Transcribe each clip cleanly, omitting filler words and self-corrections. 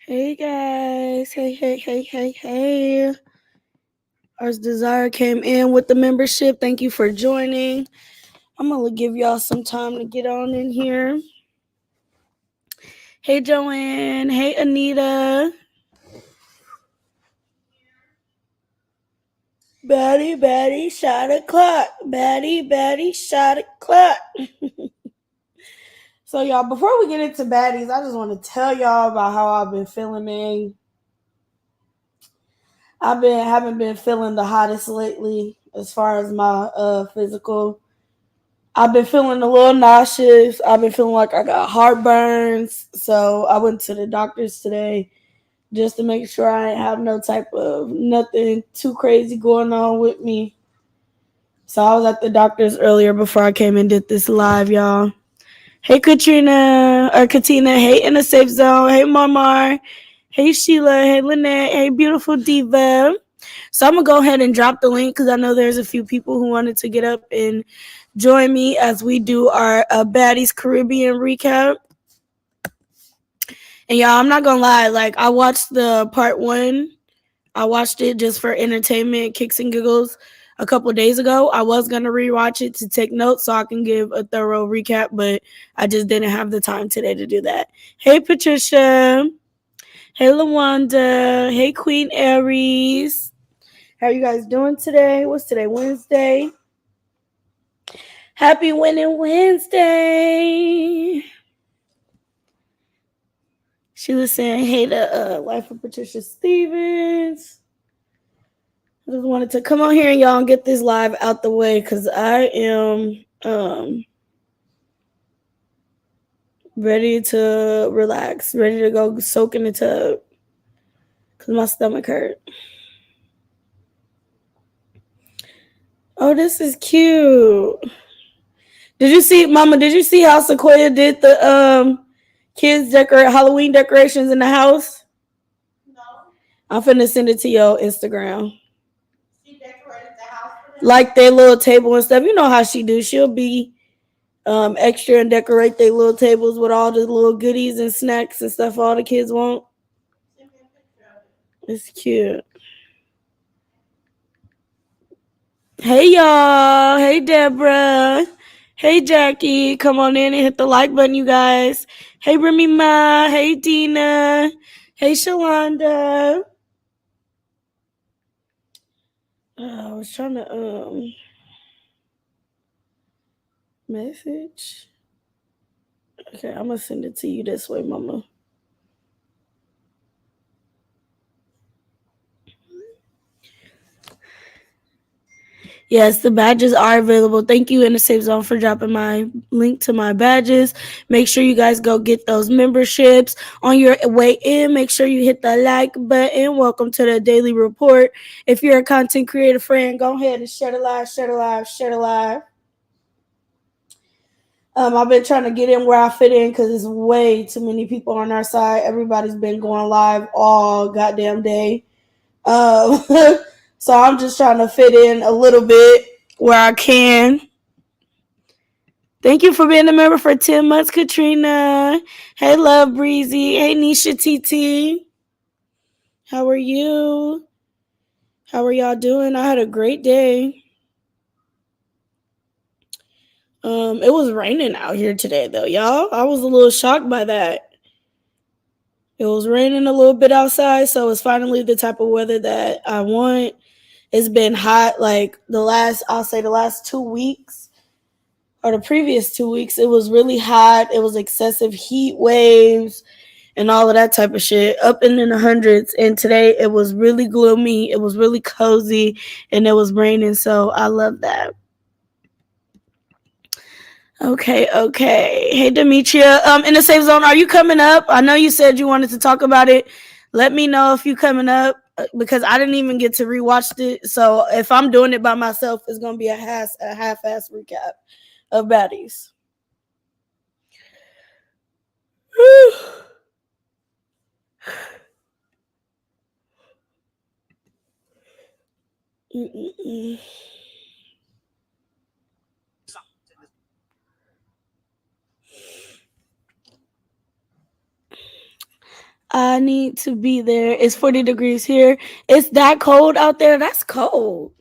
Hey guys, hey. Ours Desire came in with the membership. Thank you for joining. I'm gonna give y'all some time to get on in here. Hey Joanne, hey Anita. Baddie, shot o'clock. Baddie, shot o'clock. So y'all, before we get into baddies, I just want to tell y'all about how I've been feeling, man. Haven't been feeling the hottest lately as far as my physical. I've been feeling a little nauseous. I've been feeling like I got heartburns. So I went to the doctor's today just to make sure I ain't have no type of nothing too crazy going on with me. So I was at the doctor's earlier before I came and did this live, y'all. Hey Katina. Hey In a Safe Zone. Hey Marmar. Hey Sheila. Hey Lynette. Hey Beautiful Diva. So I'm gonna go ahead and drop the link because I know there's a few people who wanted to get up and join me as we do our Baddies Caribbean recap. And y'all, I'm not gonna lie, like I watched the part one. I watched it just for entertainment, kicks and giggles a couple of days ago. I was gonna rewatch it to take notes so I can give a thorough recap, but I just didn't have the time today to do that. Hey Patricia. Hey Lawanda. Hey Queen Aries. How are you guys doing today? What's today? Wednesday. Happy Winning Wednesday. She was saying, hey, the wife of Patricia Stevens. I just wanted to come on here and y'all and get this live out the way because I am ready to relax, ready to go soak in the tub because my stomach hurt. Oh, this is cute. Did you see, Mama, did you see how Sequoia did the kids decorate Halloween decorations in the house? No. I'm finna send it to your Instagram. She decorated the house for them? Like their little table and stuff. You know how she do. She'll be extra and decorate their little tables with all the little goodies and snacks and stuff all the kids want. It's cute. Hey y'all. Hey Deborah. Hey Jackie. Come on in and hit the like button, you guys. Hey Remy Ma. Hey Dina. Hey Shalonda. I was trying to message. Okay, I'm gonna send it to you this way, Mama. Yes, the badges are available. Thank you, In the Safe Zone, for dropping my link to my badges. Make sure you guys go get those memberships. On your way in, make sure you hit the like button. Welcome to the daily report. If you're a content creator friend, go ahead and share the live. I've been trying to get in where I fit in because there's way too many people on our side. Everybody's been going live all goddamn day. So I'm just trying to fit in a little bit where I can. Thank you for being a member for 10 months, Katrina. Hey, Love Breezy. Hey, Nisha TT. How are you? How are y'all doing? I had a great day. It was raining out here today, though, y'all. I was a little shocked by that. It was raining a little bit outside, so it's finally the type of weather that I want. It's been hot, like the last 2 weeks. Or the previous 2 weeks, it was really hot. It was excessive heat waves and all of that type of shit, up in the hundreds. And today it was really gloomy. It was really cozy, and it was raining. So I love that. Okay. Hey, Demetria. In the Safe Zone, are you coming up? I know you said you wanted to talk about it. Let me know if you coming up because I didn't even get to rewatch it. So if I'm doing it by myself, it's gonna be a half-ass recap of Baddies. I need to be there. It's 40 degrees here. It's that cold out there. That's cold.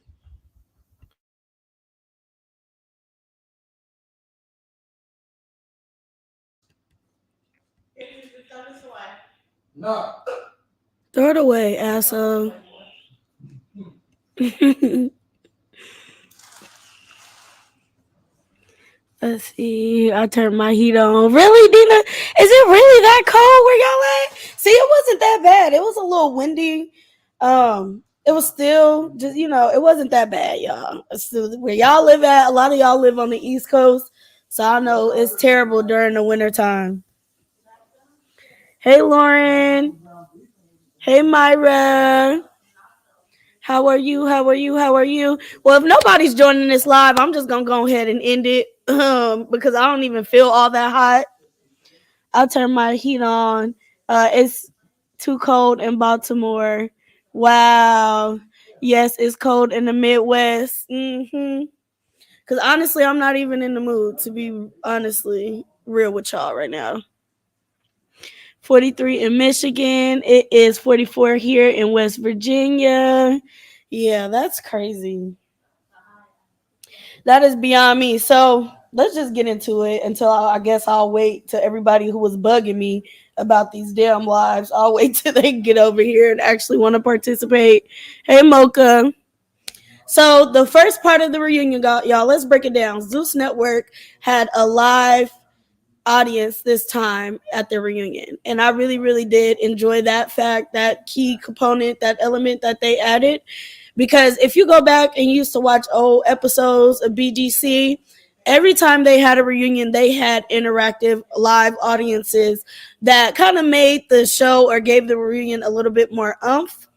Throw it away, asshole. Let's see. I turned my heat on. Really, Dina? Is it really that cold where y'all at? See, it wasn't that bad. It was a little windy. It was still just it wasn't that bad, y'all. Still, where y'all live at, a lot of y'all live on the East Coast, so I know it's terrible during the winter time. Hey, Lauren. Hey, Myra. How are you? How are you? How are you? Well, if nobody's joining this live, I'm just gonna go ahead and end it because I don't even feel all that hot. I'll turn my heat on. It's too cold in Baltimore. Wow. Yes, it's cold in the Midwest. Because honestly, I'm not even in the mood to be honestly real with y'all right now. 43 in Michigan. It is 44 here in West Virginia. Yeah, that's crazy. That is beyond me. So let's just get into it until I guess I'll wait till everybody who was bugging me about these damn lives. I'll wait till they get over here and actually want to participate. Hey, Mocha. So the first part of the reunion, y'all, let's break it down. Zeus Network had a live audience this time at the reunion, and I really, really did enjoy that fact, that key component, that element that they added. Because if you go back and you used to watch old episodes of BGC, every time they had a reunion, they had interactive live audiences that kind of made the show or gave the reunion a little bit more umph.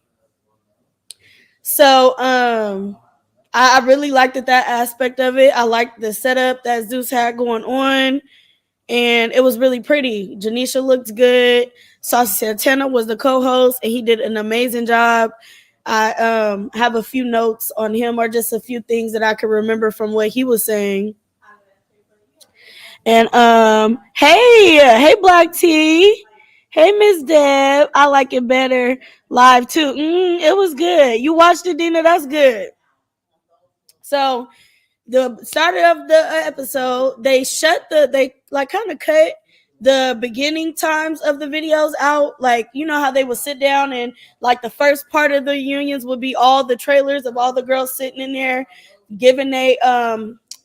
So I really liked that aspect of it. I liked the setup that Zeus had going on, and it was really pretty. Janisha looked good. Saucy Santana was the co-host, and he did an amazing job. I have a few notes on him, or just a few things that I could remember from what he was saying. And hey Black T, hey Miss Deb, I like it better live too. It was good. You watched it, Dina? That's good. So the start of the episode, they like kind of cut the beginning times of the videos out. Like, you know how they would sit down and like the first part of the unions would be all the trailers of all the girls sitting in there giving a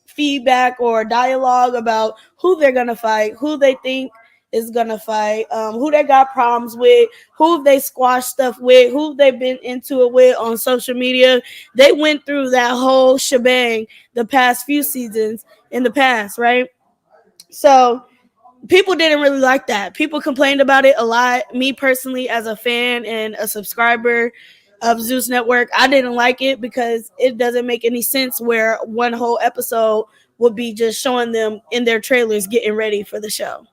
feedback or dialogue about who they're gonna fight, who they think is gonna fight, who they got problems with, who they squash stuff with, who they've been into it with on social media. They went through that whole shebang the past few seasons in the past, right? So people didn't really like that. People complained about it a lot. Me personally, as a fan and a subscriber of Zeus Network, I didn't like it because it doesn't make any sense where one whole episode would be just showing them in their trailers getting ready for the show.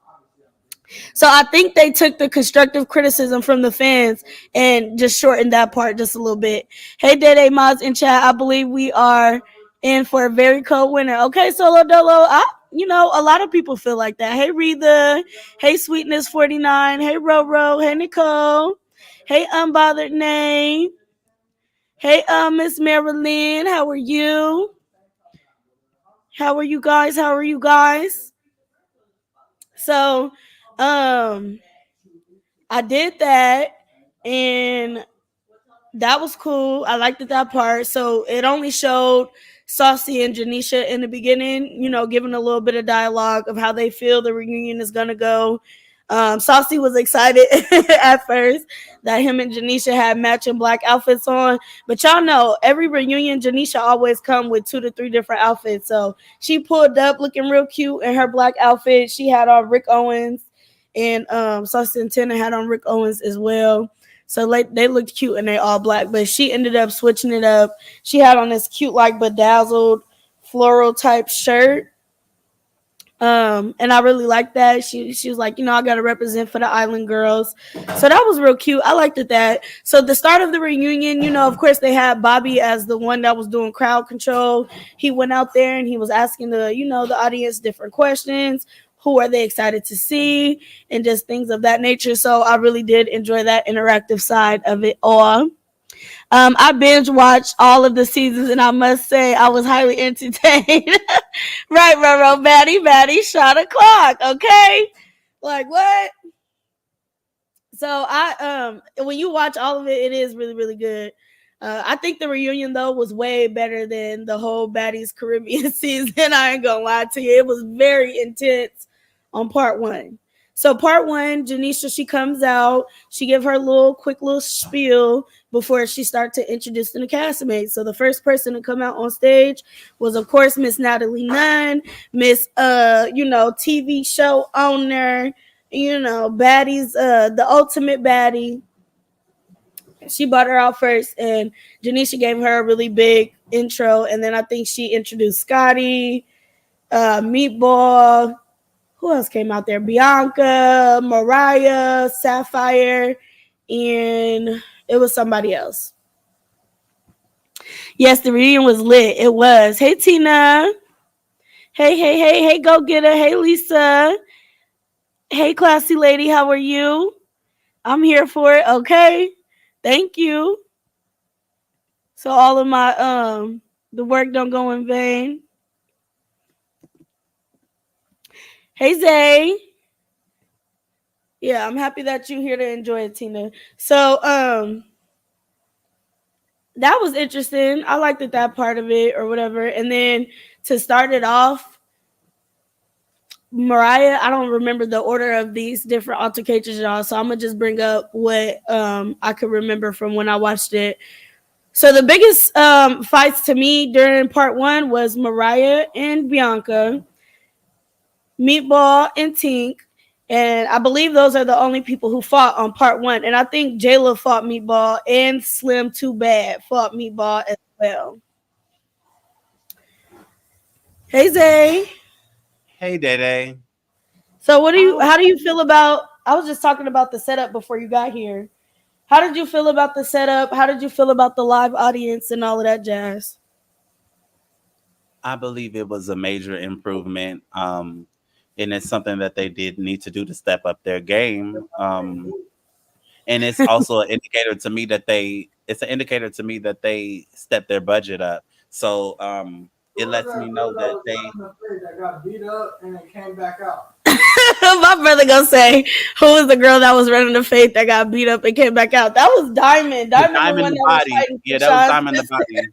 So I think they took the constructive criticism from the fans and just shortened that part just a little bit. Hey, Dede Mods in chat, I believe we are in for a very cold winter. Okay, Solo Dolo, a lot of people feel like that. Hey, Retha. Hey, Sweetness 49. Hey, Roro. Hey, Nicole. Hey, Unbothered Name. Hey, Miss Marilyn. How are you? How are you guys? How are you guys? So, I did that, and that was cool. I liked that part. So it only showed Saucy and Janisha in the beginning, giving a little bit of dialogue of how they feel the reunion is gonna go. Saucy was excited at first that him and Janisha had matching black outfits on, but y'all know every reunion Janisha always come with 2 to 3 different outfits. So she pulled up looking real cute in her black outfit. She had on Rick Owens, and Saucy and Tina had on Rick Owens as well. So like they looked cute and they all black, but she ended up switching it up. She had on this cute like bedazzled floral type shirt. And I really liked that. She was like, I gotta represent for the island girls. So that was real cute. I liked that. So the start of the reunion, of course they had Bobby as the one that was doing crowd control. He went out there and he was asking the audience different questions. who are they excited to see, and just things of that nature. So I really did enjoy that interactive side of it all. I binge watched all of the seasons, and I must say I was highly entertained. Right, Roro, baddie, shot o'clock. Okay, like what? So when you watch all of it, it is really really good. I think the reunion though was way better than the whole Baddies Caribbean season. I ain't gonna lie to you, it was very intense on part one. So part one, Janisha, she comes out, she give her little quick little spiel before she start to introduce the castmates. So the first person to come out on stage was of course Miss Natalie Nunn, Miss TV show owner, Baddies, the ultimate baddie. She brought her out first, and Janisha gave her a really big intro, and then I think she introduced Scotty, Meatball. Who else came out there? Bianca, Mariah, Sapphire, and it was somebody else. Yes, the reunion was lit. It was. Hey Tina. Hey, go getter. Hey Lisa. Hey classy lady, how are you? I'm here for it. Okay. Thank you. So all of my the work don't go in vain. Hey Zay. Yeah, I'm happy that you're here to enjoy it, Tina. So that was interesting. I liked that part of it or whatever. And then to start it off, Mariah, I don't remember the order of these different altercations, y'all. So I'm gonna just bring up what I could remember from when I watched it. So the biggest fights to me during part one was Mariah and Bianca, Meatball and Tink, and I believe those are the only people who fought on part one. And I think Jayla fought Meatball, and Slim Too Bad fought Meatball as well. Hey Zay. Hey, Day. So Um, how do you feel about, I was just talking about the setup before you got here. How did you feel about the setup? How did you feel about the live audience and all of that jazz? I believe it was a major improvement. And it's something that they did need to do to step up their game. And it's also an indicator to me that they stepped their budget up. So Who it was lets that me girl know that that was they running the play that got beat up and then came back out? My brother gonna say, who was the girl that was running the faith that got beat up and came back out? That was Diamond. the Diamond, the diamond one the that was body. fighting Yeah, that was Krishan. diamond the body.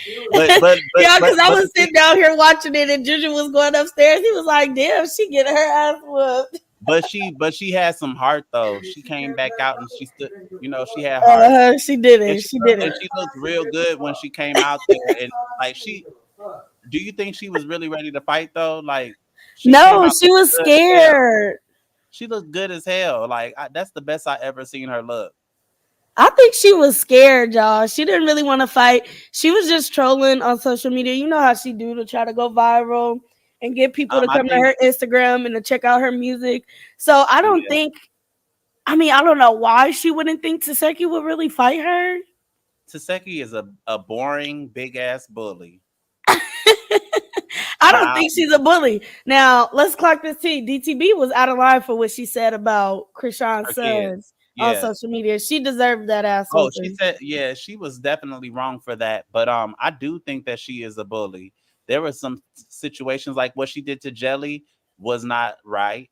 She was But but but Yeah, but because I but was the thing, sitting down here watching it, and Ginger was going upstairs. He was like, "Damn, she getting her ass whooped." but she had some heart though. She she came came back back out and out. she She stood. didn't give You a know, she fuck. had heart. She did And it. she She did and it. she looked She real didn't give a good when fuck. she came out there. And like She didn't she, give a fuck. do you think she was really ready to fight though? Like she came No, out she looking was good as hell. scared. She looked good as hell. Like that's the best I ever seen her look. I think she was scared, y'all. She didn't really want to fight. She was just trolling on social media. You know how she do to try to go viral and get people to I come to think her Instagram and to check out her music. So I don't yeah, think. I mean, I don't know why she wouldn't think Taseki would really fight her. Taseki is a boring big ass bully. I don't Now think she's a bully. Now let's clock this T. DTB was out of line for what she said about Krishan's her son kids, on yeah. social media. She deserved that ass Oh, she whooping. said, yeah, she was definitely wrong for that. But I do think that she is a bully. There were some situations like what she did to Jelly was not right.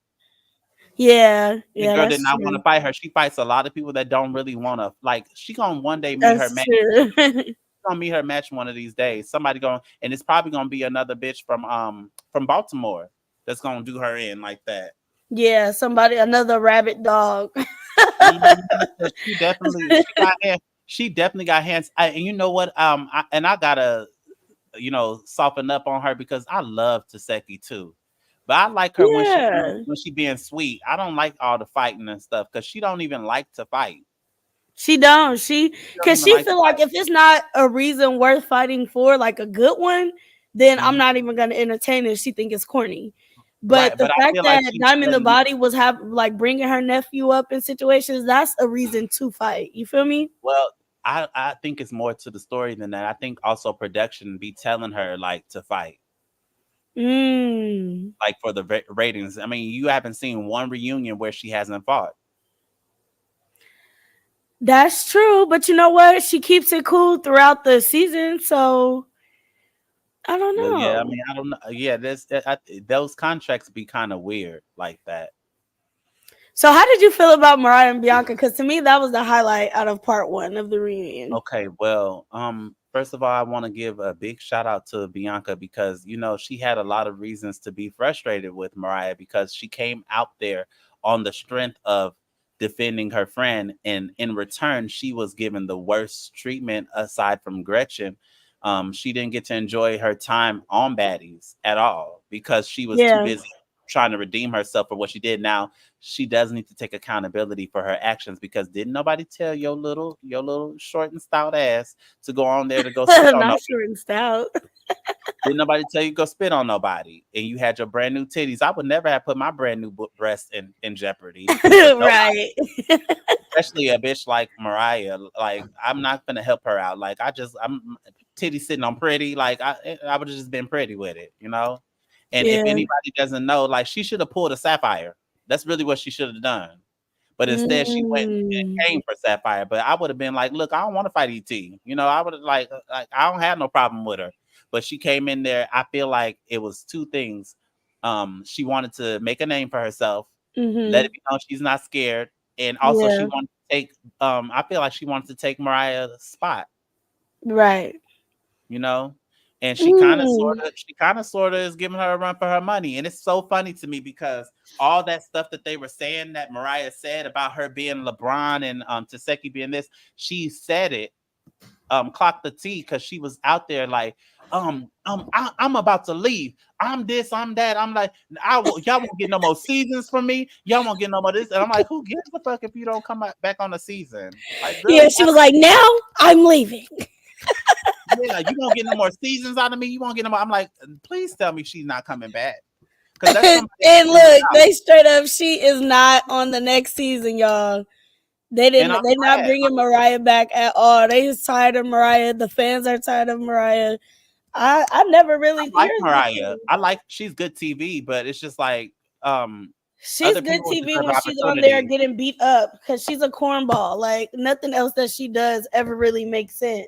Yeah, The yeah, girl did that's not want to true. fight her. She fights a lot of people that don't really want to. Like she gonna one day meet her That's match. true. Gonna meet her match one of these days. Somebody going, and it's probably gonna be another bitch from Baltimore that's gonna do her in like that. Yeah, somebody, another rabbit dog. Mhm. 'Cause she definitely got hands. And you know what? I gotta soften up on her because I love Taseki too. But I like her when she Yeah, when she being sweet. I don't like all the fighting and stuff because she don't even like to fight. she don't. She don't Cause even she like to feel like fight. if it's not a reason worth fighting for, like a good one, then I'm Mhm. not even gonna entertain it. She think it's corny. But Right, the but I fact feel like that she Diamond the doesn't. Body was like bringing her nephew up in situations, that's a reason to fight. You feel me? Well, I think it's more to the story than that. I think also production be telling her like to fight. Mm. like for the ratings. I mean, you haven't seen one reunion where she hasn't fought. That's true, but you know what? She keeps it cool throughout the season, so I don't Well, yeah, I know. mean, I don't know. Yeah, those contracts be kind of weird like that. So, how did you feel about Mariah and Bianca? Because to me, that was the highlight out of part one of the reunion. Okay, well, first of all, I want to give a big shout out to Bianca because she had a lot of reasons to be frustrated with Mariah because she came out there on the strength of defending her friend, and in return, she was given the worst treatment aside from Gretchen. She didn't get to enjoy her time on Baddies at all because she was too Yeah. busy trying to redeem herself for what she did. Now she does need to take accountability for her actions because didn't nobody tell your little short and stout ass to go on there to go spit on Not nobody? short and stout. Didn't nobody tell you to go spit on nobody? And you had your brand new titties. I would never have put my brand new breast in jeopardy for nobody, Right. especially a bitch like Mariah. Like I'm not gonna help her out. Like I'm titty sitting on pretty. Like I would have just been pretty with it. And if Yeah. anybody doesn't know, like she should have pulled a Sapphire. That's really what she should have done. But instead, she went Mm. and came for Sapphire. But I would have been like, look, I don't want to fight ET. I would have like I don't have no problem with her. But she came in there. I feel like it was two things. She wanted to make a name for herself, let Mhm. it be known she's not scared, and also she Yeah. wanted to take. I feel like she wanted to take Mariah's spot. Right. You know, and Mm. she kind of sort of is giving her a run for her money, and it's so funny to me because all that stuff that they were saying that Mariah said about her being LeBron and Taseki being this, she said it, clock the T, because she was out there like I'm about to leave. I'm this, I'm that. I'm like, y'all won't get no more seasons from me. Y'all won't get no more this. And I'm like, who gives a fuck if you don't come back on the season? Like, Yeah, girl, she was like, "Now I'm leaving." yeah, you won't get no more seasons out of me. You won't get no more. I'm like, please tell me she's not coming back. Because that's somebody And else look, out. they straight up, she is not on the next season, y'all. They And didn't. I'm They not glad. bringing Mariah back at all. They just tired of Mariah. The fans are tired of Mariah. I never really. I like Here's the Mariah. thing. I like she's good TV, but it's just like She's other good people TV deserve when she's on there opportunities. getting beat up because she's a cornball. Like nothing else that she does ever really makes sense.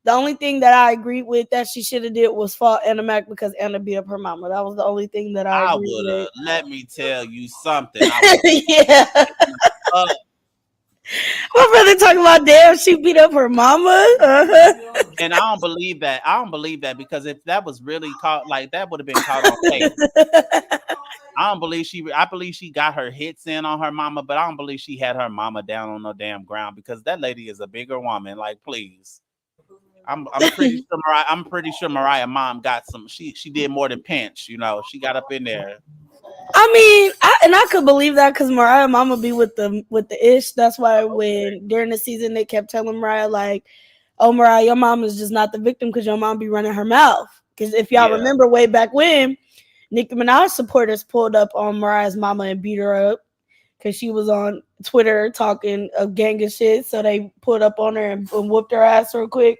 The only thing that I agreed with that she should have did was fought Anna Mac because Anna beat up her mama. That was the only thing that I I agreed would with. have. Let me tell you something. I would have. Yeah. Uh, My brother talking about damn she beat up her mama. Uh-huh. and I don't believe that. I don't believe that because if that was really caught, like that would have been caught on tape. I don't believe she. I believe she got her hits in on her mama, but I don't believe she had her mama down on no damn ground because that lady is a bigger woman. Like, please. I'm pretty sure Mariah mom got some. She did more than pinch. She got up in there. I mean, I could believe that because Mariah Mama be with the ish. That's why when during the season they kept telling Mariah like, "Oh Mariah, your mom is just not the victim because your mom be running her mouth." Because if y'all Yeah, remember way back when, Nicki Minaj supporters pulled up on Mariah's mama and beat her up because she was on Twitter talking a gang of shit. So they pulled up on her and whooped her ass real quick.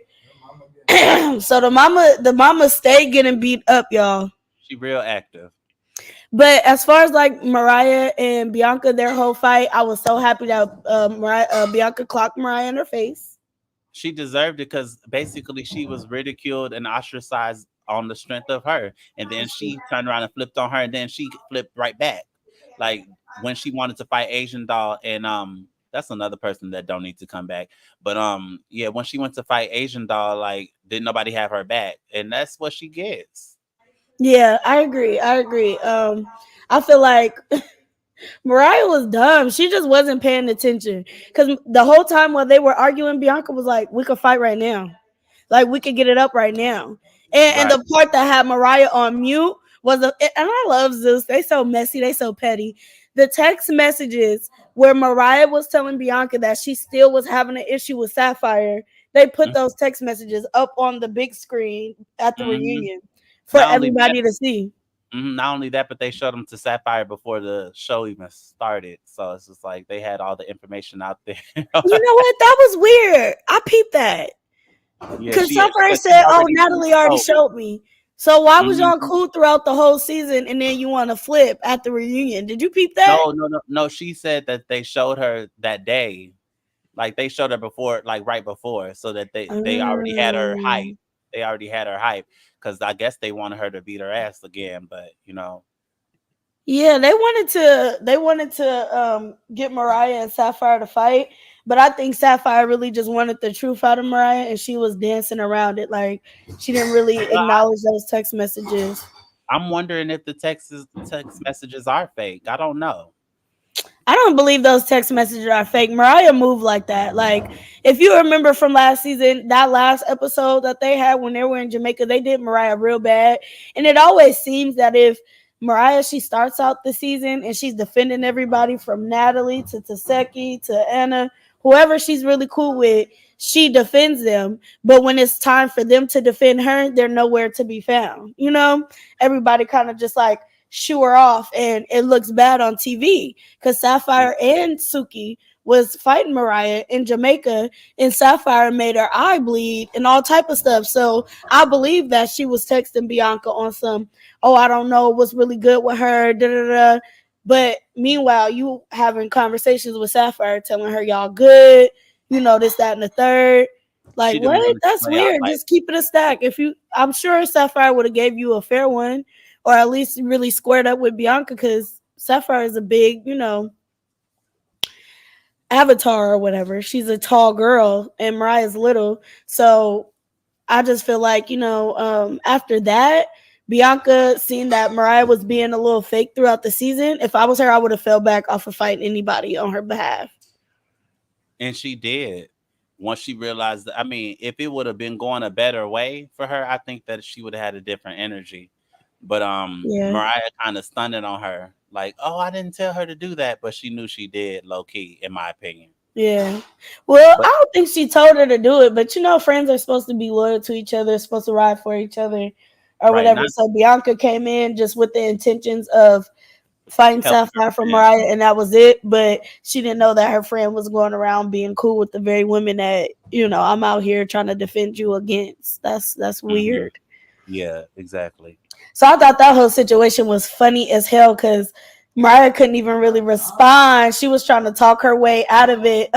So the mama stayed getting beat up, y'all. she real active. But as far as like Mariah and Bianca, their whole fight, I was so happy that Bianca clocked Mariah in her face. She deserved it because basically she was ridiculed and ostracized on the strength of her, and then she turned around and flipped on her, and then she flipped right back. Like when she wanted to fight Asian Doll, and that's another person that don't need to come back. But yeah, when she went to fight Asian Doll, like didn't nobody have her back, and that's what she gets. Yeah, I agree. I agree. I feel like Mariah was dumb. She just wasn't paying attention because the whole time while they were arguing, Bianca was like, "We could fight right now. Like we could get it up right now." And Right. the part that had Mariah on mute was and I love Zeus. They so messy. They so petty. The text messages where Mariah was telling Bianca that she still was having an issue with Sapphire. They put those text messages up on the big screen at the Mm-hmm. reunion for Not only that, everybody to see. not only that, but they showed them to Sapphire before the show even started. So it's just like they had all the information out there. You know what? That was weird. I peeped that Yeah, because Sapphire because she said, "Oh, already knew. Natalie already Oh, showed me." So why was y'all Mhm. cool throughout the whole season and then you want to flip at the reunion? Did you peep that? No, no, no, no. She said that they showed her that day, like they showed her before, like right before, so that they already had her hype. Um, They already had her hype because I guess they wanted her to beat her ass again. But yeah, they wanted to get Mariah and Sapphire to fight, but I think Sapphire really just wanted the truth out of Mariah, and she was dancing around it like she didn't really well, acknowledge those text messages. I'm wondering if the text messages are fake. I don't know. I don't believe those text messages are fake. Mariah moved like that. Like, if you remember from last season, that last episode that they had when they were in Jamaica, they did Mariah real bad. And it always seems that if Mariah, she starts out the season and she's defending everybody from Natalie to Taseki to Anna, whoever she's really cool with, she defends them. But when it's time for them to defend her, they're nowhere to be found. Everybody kind of just like shoo her off, and it looks bad on TV because Sapphire and Suki was fighting Mariah in Jamaica, and Sapphire made her eye bleed and all type of stuff. So I believe that she was texting Bianca on some, oh, I don't know what's really good with her, da da da. But meanwhile, you having conversations with Sapphire, telling her y'all good, this, that, and the third. Like She didn't what? want it to That's play out weird. like Just keep it a stack. I'm sure Sapphire would have gave you a fair one, or at least really squared up with Bianca because Sapphire is a big, avatar or whatever. She's a tall girl and Mariah's little. So I just feel like, after that, Bianca seeing that Mariah was being a little fake throughout the season. If I was her, I would have fell back off of fighting anybody on her behalf. and she did. Once she realized that, I mean, if it would have been going a better way for her, I think that she would have had a different energy. But Yeah. Mariah kind of stunned it on her, like, "Oh, I didn't tell her to do that," but she knew she did, low key, in my opinion. Yeah. Well, But I don't think she told her to do it, but friends are supposed to be loyal to each other, supposed to ride for each other or right, whatever. not So Bianca came in just with the intentions of fighting helping her Sapphire for friend. Mariah, and that was it. But she didn't know that her friend was going around being cool with the very women that, I'm out here trying to defend you against. That's Hmm. weird. Yeah, exactly. So I thought that whole situation was funny as hell because Mariah couldn't even really respond. She was trying to talk her way out of it.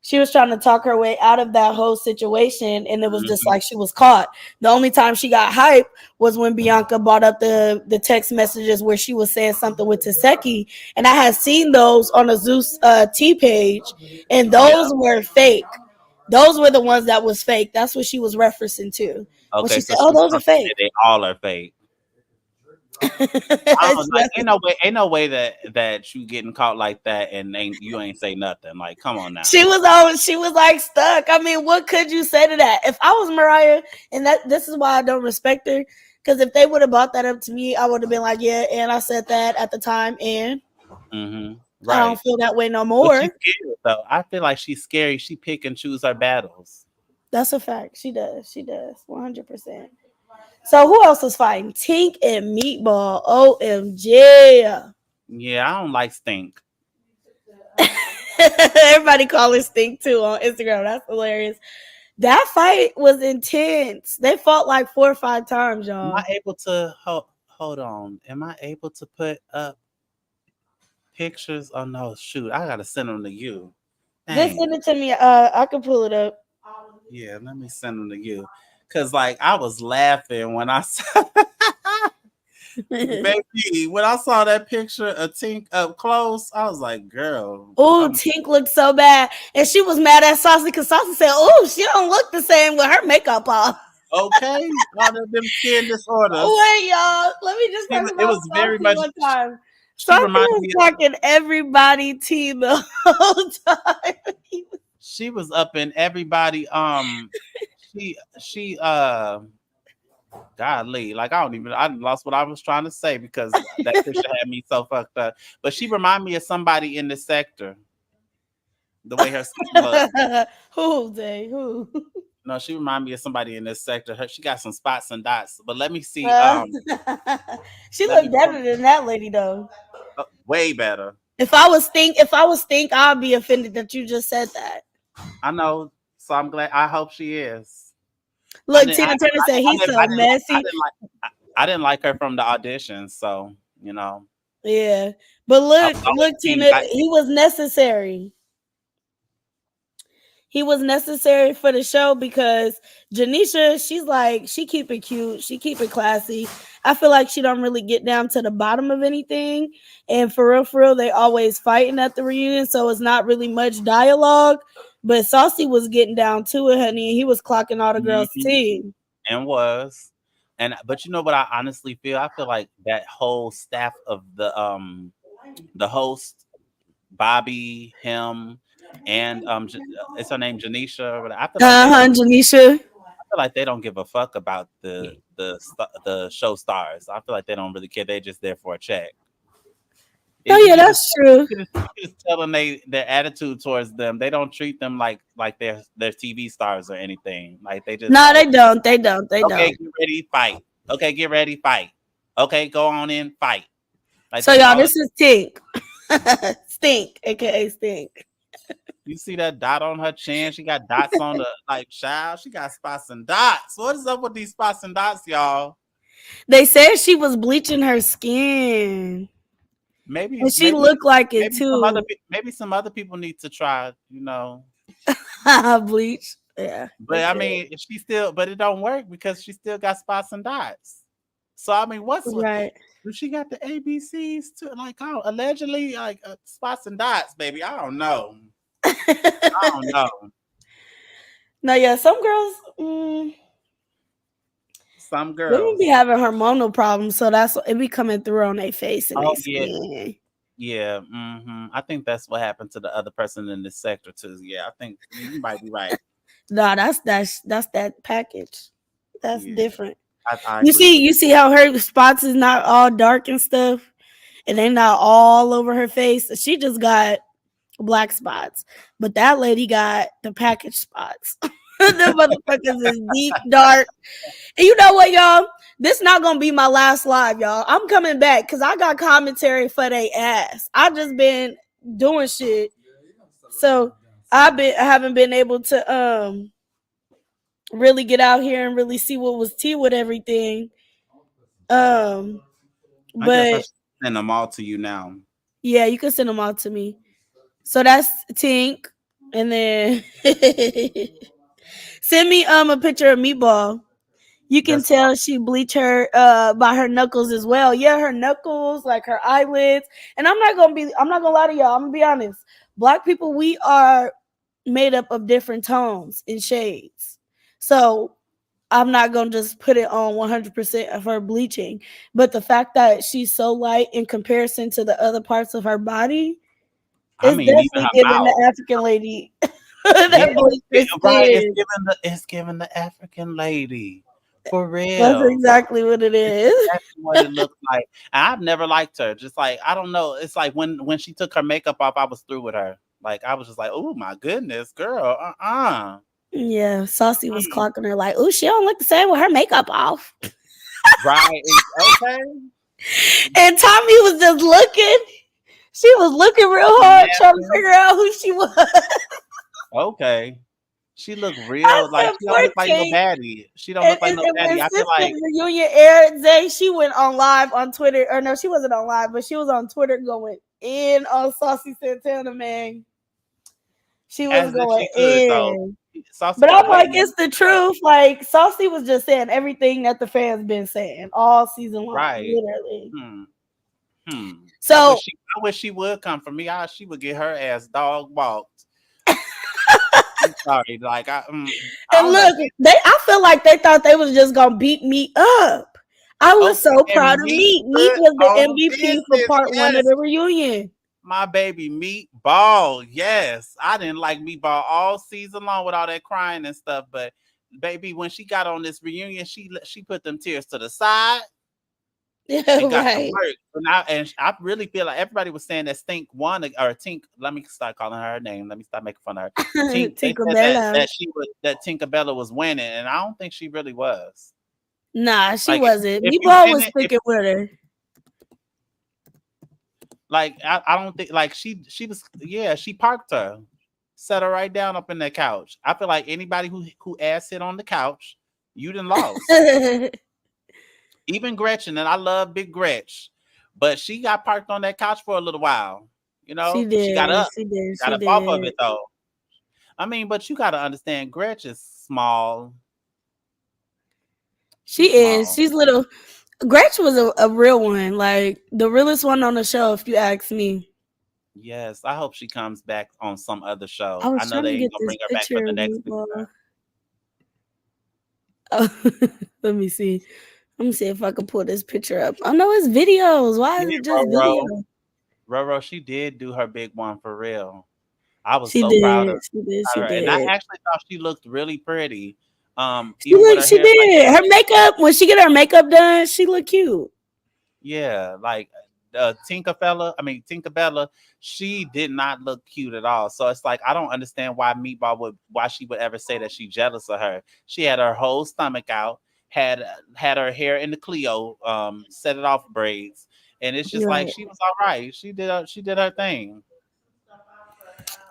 She was trying to talk her way out of that whole situation, and it was just Hmm. like she was caught. The only time she got hype was when Bianca brought up the text messages where she was saying something with Taseki, and I had seen those on a Zeus T page, and Yeah. those were fake. Those were the ones that was fake. That's what she was referencing to when Okay, she so said, "Oh, she's those trying are to say fake." they all are fake. I don't like ain't no way that you getting caught like that and ain't say nothing. Like, come on now. She was like stuck. I mean, what could you say to that? If I was Mariah, and this is why I don't respect her, because if they would have brought that up to me, I would have been like, yeah, and I said that at the time, and Hmm. I don't Right. feel that way no But she's more. scared though. I feel like she's scary. She pick and choose her battles. That's a fact. She does. She does. 100%. So who else was fighting? Tink and Meatball. OMG. Yeah, I don't like stink. Everybody call her Stink too on Instagram. That's hilarious. That fight was intense. They fought like 4 or 5 times, Am I y'all. able to hold on? Am I able to put up pictures? Oh no, shoot! I gotta send them to you. Just Dang. send it to me. I can pull it up. Yeah, let me send them to you. Cause like I was laughing when I saw baby when I saw that picture of Tink up close. I was like, girl, Oh, come Tink looked so bad, and she was mad at Saucy because Saucy said, "Oh, she don't look the same with her makeup off." okay. All of them skin disorders. Wait, y'all. Let me just talk It about was very Saucy much. one time. She Saucy reminded was me. talking everybody tea the whole time. She was up in everybody. She godly, like I lost what I was trying to say because that picture had me so fucked up. But she reminded me of somebody in the sector, the way her skin looked. Who, Day? Who? No, she reminded me of somebody in this sector. She got some spots and dots. But let me see. Uh, she Let me looked pull better than that lady though. way better. If I was think, I'd be offended that you just said that. I know. So I'm glad. I hope she is. I Look, didn't. Tina Turner said he's so I messy. didn't like. I didn't like her from the audition. So Yeah, but I was look, always team Tina, Baddies. he was necessary. He was necessary for the show because Janisha, she's like, she keep it cute, she keep it classy. I feel like she don't really get down to the bottom of anything. And for real, they always fighting at the reunion, so it's not really much dialogue. But Saucy was getting down to it, honey, and he was clocking all the girls' Mhm. tea. And was. And but you know what I honestly feel? I feel like that whole staff of the host, Bobby, him, and it's her name Janisha. But I feel like they don't. Janisha. I feel like they don't give a fuck about the show stars. I feel like they don't really care. They're just there for a check. Oh You yeah, can just that's true. tell them their attitude towards them. They don't treat them like they're TV stars or anything. Like they just No, like, they don't. They don't. They okay, don't. get ready, fight. Okay, get ready, fight. Okay, go on in, fight. Like So that's y'all, all. this is Tink. Stink, aka Stink. You see that dot on her chin? She got dots on the like child. She got spots and dots. What is up with these spots and dots, y'all? They said she was bleaching her skin. Maybe, And she maybe, looked like it maybe some other too. maybe some other people need to try. Bleach. Yeah, they But I could. mean, if she still, but it don't work because she still got spots and dots. So I mean, Right. do she got the ABCs too? Like, allegedly, like spots and dots, baby. I don't know. I don't know. No, yeah, some girls, Some women be girls. having hormonal problems, so that's it be coming through on their face and Oh their yeah, skin. yeah. I think that's what happened to the other person in this sector too. Yeah, I think you might be right. Nah, that's that package. That's Yeah, different. I You agree see, with you see how her spots is not all dark and stuff, and they not all over her face. She just got black spots, but that lady got the package spots. The motherfuckers is deep dark. And you know what, y'all? This not gonna be my last live, y'all. I'm coming back because I got commentary for they ass. I just been doing shit, so I haven't been able to really get out here and really see what was tea with everything. Um, I guess I but should send them all to you now. yeah, you can send them all to me. So that's Tink, and then send me a picture of Meatball. You can That's tell she bleached her by her knuckles as well. Yeah, her knuckles, like her eyelids. And I'm not gonna lie to y'all. I'm gonna be honest. Black people, we are made up of different tones and shades. So I'm not gonna just put it on 100% of her bleaching. But the fact that she's so light in comparison to the other parts of her body, I it's mean, even definitely her giving mouth. the African lady Yeah, that bleached her right. skin. It's giving the African lady for That's real. exactly what it It's is. exactly what it looks like. And I've never liked her. Just like I don't know. It's like when she took her makeup off, I was through with her. Like I was just like, oh my goodness, girl. Yeah, Saucy was clocking her like, "Ooh, she don't look the same with her makeup off." Right. Okay. And Tommy was just looking. She was looking real Looking hard, trying to laughing. figure out who she was. Okay. She look I real like said, she don't "Poor look like no Tink." baddie. She don't look like no And baddie. when I feel Sister like reunion aired, Zay, she went on live on Twitter. Or no, she wasn't on live, but she was on Twitter going in on Saucy Santana, man. She was as if going she could though. in. Saucy But got I'm way like, more it's the stuff. truth. Like, Saucy was just saying everything that the fans been saying all season long, Right. literally. Hmm. Hmm. So, I wish she would come for me. She would get her ass dog walked. I'm sorry. Like I and don't know. look, I feel like they thought they was just gonna beat me up. I was Okay, so proud and of Meat Meat. Meat put was the on MVP for business. part one of Yes, the reunion. my baby Meatball. Yes, I didn't like Meatball all season long with all that crying and stuff. But baby, when she got on this reunion, she put them tears to the side Yeah, and got to right. work. And I really feel like everybody was saying that Stink won or Tink. Let me start calling her name. Let me start making fun of her. Tink. They said Tinkerbella. that Tinkerbella was winning, and I don't think she really was. Nah, she Like wasn't. if you Meatball was didn't, if sticking with her. like I don't think like she was she parked her, set her right down up in that couch. I feel like anybody who ass sit on the couch You done lost. Even Gretchen, and I love Big Gretch, but she got parked on that couch for a little while. You She know, she got did. up, She did. got She up off of did. it though. I mean, but you got to understand, Gretch is small. She's She is. small. She's little. Gretchen was a real one, like the realest one on the show, if you ask me. Yes, I hope she comes back on some other I show. I was know trying they to ain't get gonna this bring her back for picture the of next Meatball. season. Oh, let me see. Let me see if I can pull this picture up. I know it's videos. Why Yeah, is it just Roro, video? Roro, she did do her big one for real. I was She so proud of did. She did. She her, and I did. actually thought she looked really pretty. She Even with look. her She hair like did. that. Her makeup. When she get her makeup done, she look cute. Yeah, like Tinkerbella, she did not look cute at all. So it's like I don't understand why she would ever say that she jealous of her. She had her whole stomach out, had her hair in the Cleo, set it off braids, and it's just You're like right. she was all right. She did her thing.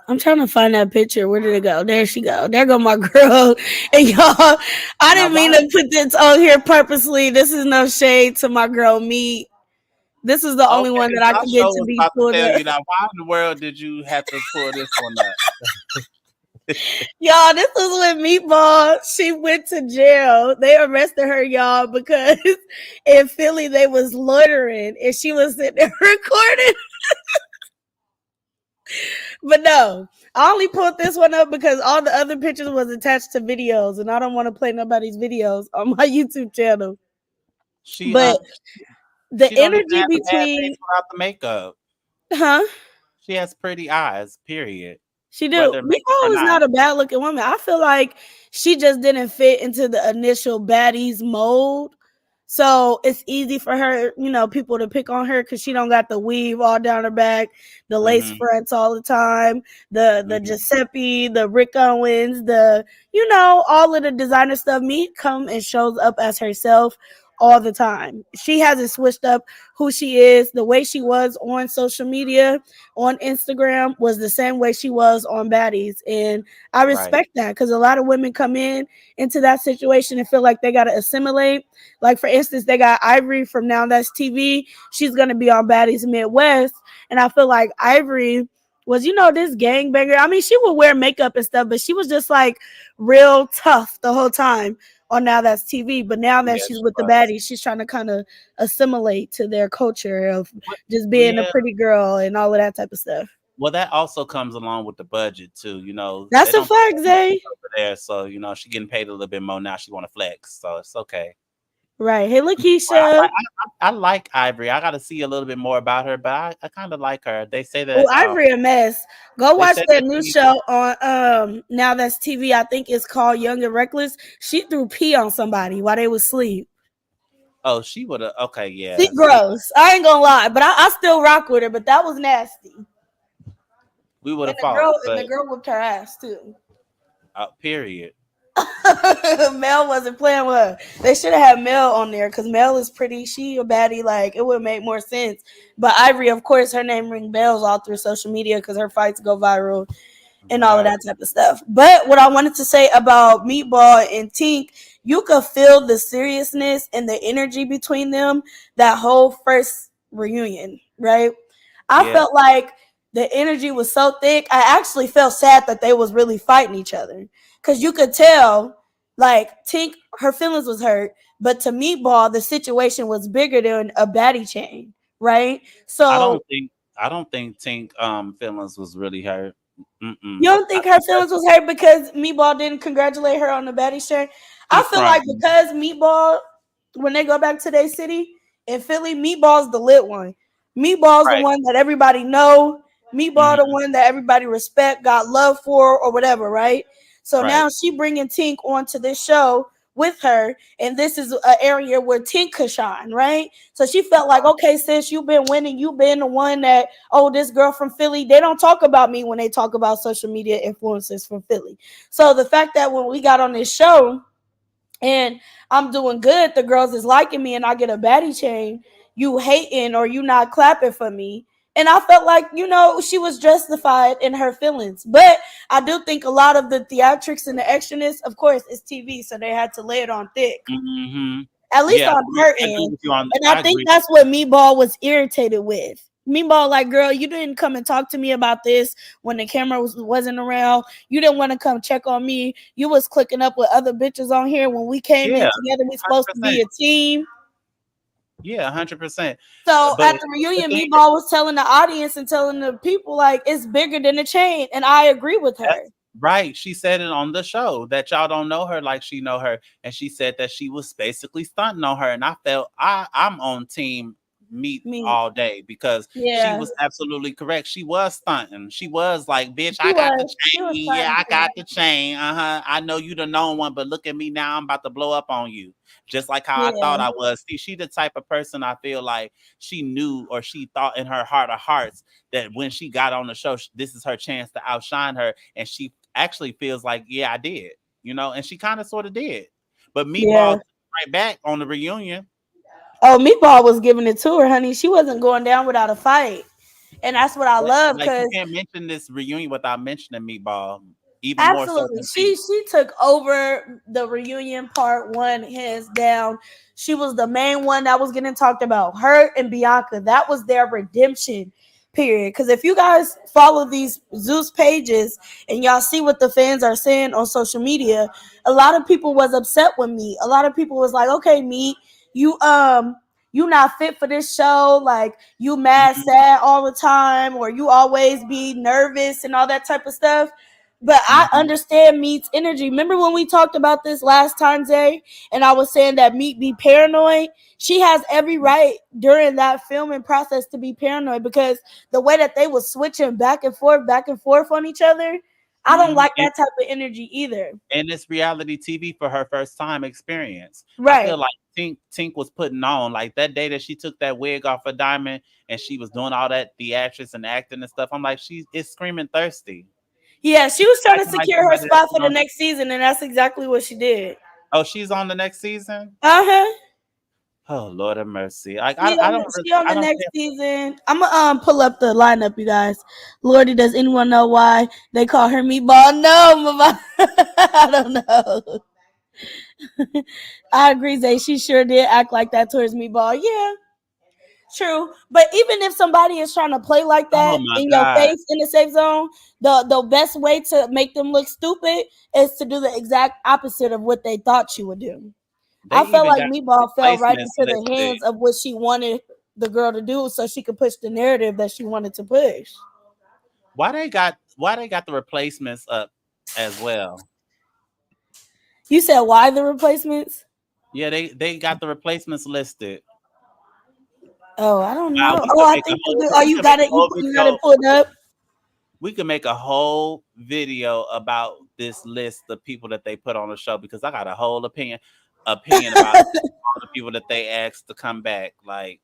I'm trying to find that picture. Where did it go? There she go. There go my girl. And y'all, I Now didn't mean why? to put this on here purposely. This is no shade to my girl Meat. This is the only Okay, one that because I I could get sure to was be about to pulled tell up. you now. Why in the world did you have to pull this one up? Y'all, this was with Meatball. She went to jail. They arrested her, y'all, because in Philly they was loitering and she was sitting there recording. But no, I only pulled this one up because all the other pictures was attached to videos, and I don't want to play nobody's videos on my YouTube channel. She But the she don't even energy have a bad face between, without the makeup. huh? She has pretty eyes, period. She do. Whether makeup or Meatball is not. not a bad looking woman. I feel like she just didn't fit into the initial baddies mold. So it's easy for her, people to pick on her because she don't got the weave all down her back, the lace Mhm, fronts all the time, the mhm, Giuseppe, the Rick Owens, all of the designer stuff. Me come and shows up as herself all the time. She hasn't switched up who she is. The way she was on social media, on Instagram, was the same way she was on Baddies. And I right. respect that because a lot of women come into that situation and feel like they got to assimilate. Like, for instance, they got Ivory from Now That's TV. She's going to be on Baddies Midwest. And I feel like Ivory was, this gangbanger. I mean, she would wear makeup and stuff, but she was just like real tough the whole time on Now That's TV. But now that Yeah, she's she with the was. Baddies, she's trying to kind of assimilate to their culture of What just being a yeah, pretty girl and all of that type of stuff. well, that also comes along with the budget too, they That's a don't pay fact, that much Zay. over there, so, she getting paid a little bit more now, she wanna flex, so it's okay. Right. Hey, Well, I Lakeisha. like I like Ivory, I gotta see a little bit more about her, but I kinda like her. Oh, Ivory a mess. Go They watch say that that new she show on Now That's TV. I think it's called Young and Reckless. She threw pee on somebody while they was asleep. oh, she woulda okay, She yeah, see, gross. I ain't gonna lie, but I still rock with her. But that was nasty. we woulda And the fought, girl and but, the girl whipped her ass too. period. Mel wasn't playing with her. They should have had Mel on there because Mel is pretty. She a baddie. Like, it would make more sense. But Ivory, of course, her name ring bells all through social media because her fights go viral and all of Right. that type of stuff. But what I wanted to say about Meatball and Tink, you could feel the seriousness and the energy between them that whole first reunion, right? I Yeah. felt like the energy was so thick. I actually felt sad that they was really fighting each other because you could tell, like, Tink, her feelings was hurt, but to Meatball, the situation was bigger than a baddie chain, right? I So don't think I don't think Tink feelings was really hurt. you Mm-mm. don't think her feelings was hurt because Meatball didn't congratulate her on the baddie shirt? I She feel like fronting. because Meatball, when they go back to their city in Philly, Meatball's the lit one. Meatball's the Right. one that everybody know. Meatball the Mhm. one that everybody respect, got love for, or whatever, right? So Right. now she bringing Tink onto this show with her, and this is an area where Tink could shine, right? So she felt like, okay, sis, you've been winning. You've been the one that, oh, this girl from Philly, they don't talk about me when they talk about social media influencers from Philly. So the fact that when we got on this show and I'm doing good, the girls is liking me and I get a baddie chain, you hating or you not clapping for me And I felt like, she was justified in her feelings. But I do think a lot of the theatrics and the extraness, of course, is TV, so they had to lay it on thick. Hmm. At least Yeah, on her I agree end. with you on. And I I think agree. that's what Meatball was irritated with. Meatball, like, girl, you didn't come and talk to me about this when the camera wasn't around. You didn't want to come check on me. You was clicking up with other bitches on here when we came Yeah, in together. We hundred supposed to percent. be a team. Yeah, 100%. So But at the the reunion, thing Meatball was telling the audience and telling the people, like, it's bigger than a chain. And I agree with her. That's right. She said it on the show that y'all don't know her like she know her, and she said that she was basically stunting on her. And I felt I'm on team Meat Me. all day because she Yeah. was absolutely correct. She was stunting. She was like, "Bitch, She I got the was. She was chain. Yeah, starting I to. got the chain. I know you the known one, but look at me now. I'm about to blow up on you." Just like how I thought Yeah. I was. See, she the type of person I feel like she knew or she thought in her heart of hearts that when she got on the show, this is her chance to outshine her, and she actually feels like, yeah, I did, and she kind of sort of did. But Yeah. Meatball took it right back on the reunion. Oh, Meatball was giving it to her, honey. She wasn't going down without a fight. And that's what I But love like you because can't mention this reunion without mentioning Meatball, even more so absolutely. than She Pete. she took over the reunion part one hands down. She was the main one that was getting talked about. Her and Bianca, that was their redemption period. Because if you guys follow these Zeus pages and y'all see what the fans are saying on social media, a lot of people was upset with me. A lot of people was like, okay, me, you you not fit for this show, like you mad Hmm. sad all the time, or you always be nervous and all that type of stuff. But I Hmm. understand Meat's energy. Remember when we talked about this last time, Zay? And I was saying that Meat be paranoid. She has every right during that filming process to be paranoid because the way that they was switching back and forth on each other, I don't Hmm. like that type of energy either. And it's reality TV for her first time experience. I Right. feel like Tink was putting on like that day that she took that wig off of Diamond and she was doing all that theatrics and acting and stuff. I'm like, she is screaming thirsty, Yeah, she was trying to acting like secure her somebody that's spot for been the on. next season, and that's exactly what she did. Oh, she's on the next season. Uh huh. Oh Lord have mercy. Like She on she on I the don't next care. season. I'm gonna pull up the lineup, you guys. Lordy, does anyone know why they call her Meatball? No, mama. I don't know. I agree, Zay. She sure did act like that towards Meatball. Yeah, true. But even if somebody is trying to play like Oh that my in your God. face in the safe zone, the best way to make them look stupid is to do the exact opposite of what they thought you would do. They I felt even like got Meatball fell right replacements into the listed. hands of what she wanted the girl to do so she could push the narrative that she wanted to push. Why they got the replacements up as well? You said why the replacements? Yeah, they got the replacements listed. Oh, I don't Wow, know. Oh, I think they do. Oh, we you could make got a it. whole You got video. it pulled up. We could make a whole video about this list of people that they put on the show because I got a whole opinion about all the people that they asked to come back. Like,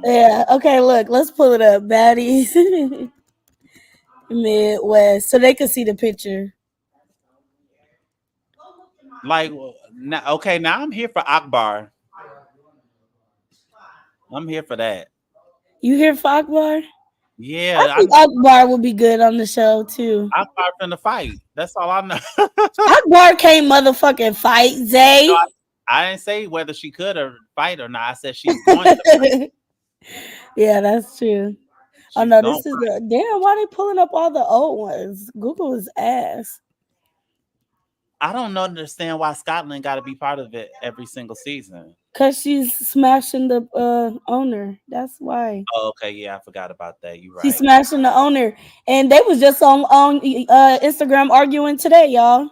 Yeah. Okay. Look, let's pull it up. Baddies, Midwest, so they can see the picture. like now, okay, now I'm here for Akbar. I'm here for that. You hear Akbar? I Yeah, think Akbar would be good on the show too. Akbar finna fight. That's all I know. Akbar can't motherfucking fight, No, Zay. I didn't say whether she could or fight or not. I said she's going to fight. Yeah, that's true. Oh She's no, going to this is fight. the damn. Why they pulling up all the old ones? Google is ass. I don't understand why Scotland got to be part of it every single season. Cause she's smashing the owner. That's why Oh, okay, yeah, I forgot about that. You're she's right. smashing the owner. And they was just on Instagram arguing today, y'all.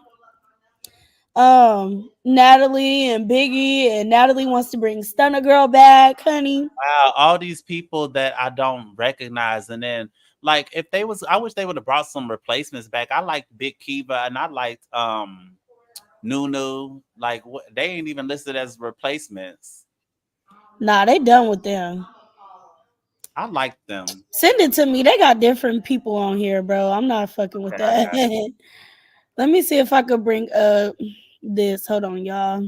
Natalie and Biggie, and Natalie wants to bring Stunner Girl back, honey. Wow, all these people that I don't recognize, and then like if they was, I wish they would have brought some replacements back. I liked Big Kiva, and I liked Nunu. Like they ain't even listed as replacements. Nah, they done with them. I liked them. Send it to me. They got different people on here, bro. I'm not fucking with Okay, I that. got you. Let me see if I could bring up this. Hold on, y'all.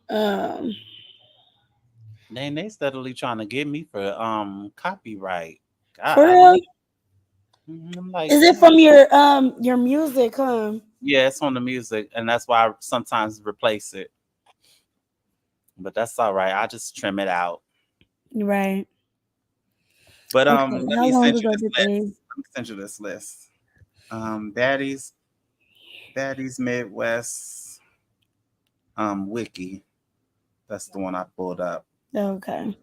Um, They steadily trying to get me for copyright. For real? Golly. I'm like, Is it damn. from your music, huh? Yeah, it's on the music, and that's why I sometimes replace it. But that's all right. I just trim it out. Right. But Okay. let How me long send you ago this did list. they? Let me send you this list. Baddies, Baddies Midwest wiki. That's the one I pulled up. Okay.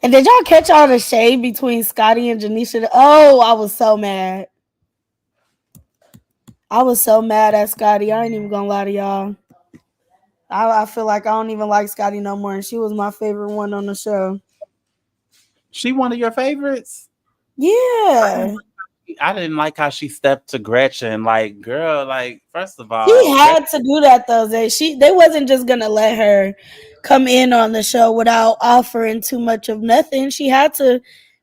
And did y'all catch all the shade between Scotty and Janisha? Oh, I was so mad. I was so mad at Scotty. I ain't even gonna lie to y'all. I feel like I don't even like Scotty no more, and she was my favorite one on the show. She one of your favorites? I didn't, Yeah. I didn't like how she stepped to Gretchen. Like, girl, like, first of She all, Gretchen had to do that though. They wasn't just gonna let her come in on the show without offering too much of nothing. She had to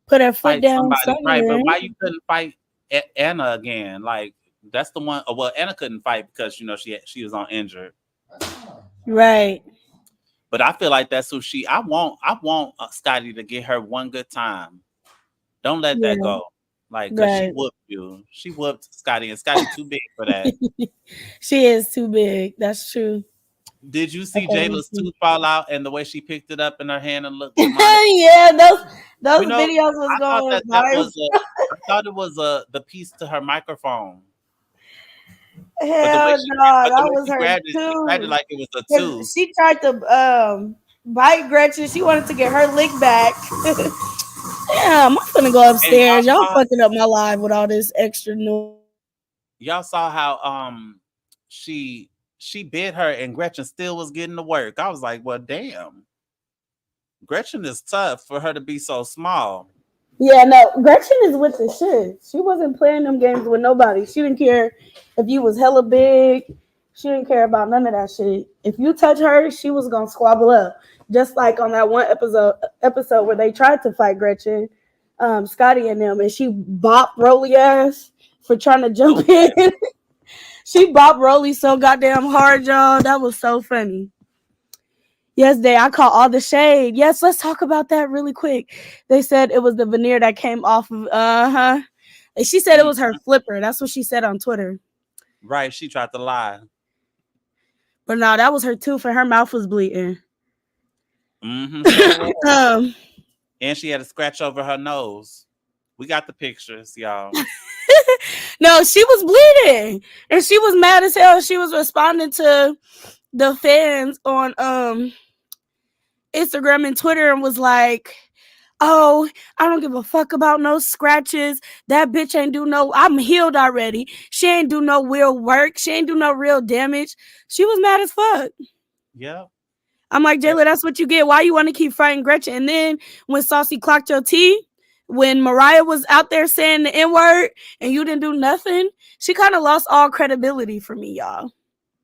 put her foot fight down somebody, right? somewhere. But why you couldn't fight Anna again? Like, that's the one. Well, Anna couldn't fight because she was on injured. Right. But I feel like that's who she. I want Scotty to get her one good time. Don't let that Yeah. go. Like, cause she Right. whooped you. She whooped Scotty, and Scotty too big for that. She is too big. That's true. Did you see Okay, let me Jayla's see. tooth fall out and the way she picked it up in her hand and looked demonic? Yeah, You those know, videos was I thought going that viral. was I thought it was the piece to her microphone. But the way Hell no, but the that way was her she grabbed it too. like it was a tooth. Cause she tried to bite Gretchen. She wanted to get her lick back. Damn, I'm finna go And upstairs. Y'all fucking up my live with all this extra noise. y'all saw how she bit her and Gretchen still was getting to work. I was like, well, damn, Gretchen is tough for her to be so small. Yeah, no, Gretchen is with the shit. She wasn't playing them games with nobody. She didn't care if you was hella big. She didn't care about none of that shit. If you touch her, she was gonna squabble up. Just like on that one episode where they tried to fight Gretchen, Scotty and them, and she bopped Rolly ass for trying to Oh jump yeah, in. She bopped Rolly so goddamn hard, y'all. That was so funny. Yes, Day, I caught all the shade. Yes, let's talk about that really quick. They said it was the veneer that came off of uh-huh. And she said it mm, was her flipper. That's what she said on Twitter. right. She tried to lie. But no, that was her tooth and her mouth was bleeding. So what? um And she had a scratch over her nose. We got the pictures, y'all. no, she was bleeding. And she was mad as hell. She was responding to the fans on Instagram and Twitter and was like, oh, I don't give a fuck about no scratches. That bitch ain't do no, I'm healed already. She ain't do no real work. She ain't do no real damage. She was mad as fuck. Yep. I'm like, And Jayla, that's what you get. Why you want to keep fighting Gretchen? And then when Saucy clocked your tea, when Mariah was out there saying the N word and you didn't do nothing, she kind of lost all credibility for me, y'all.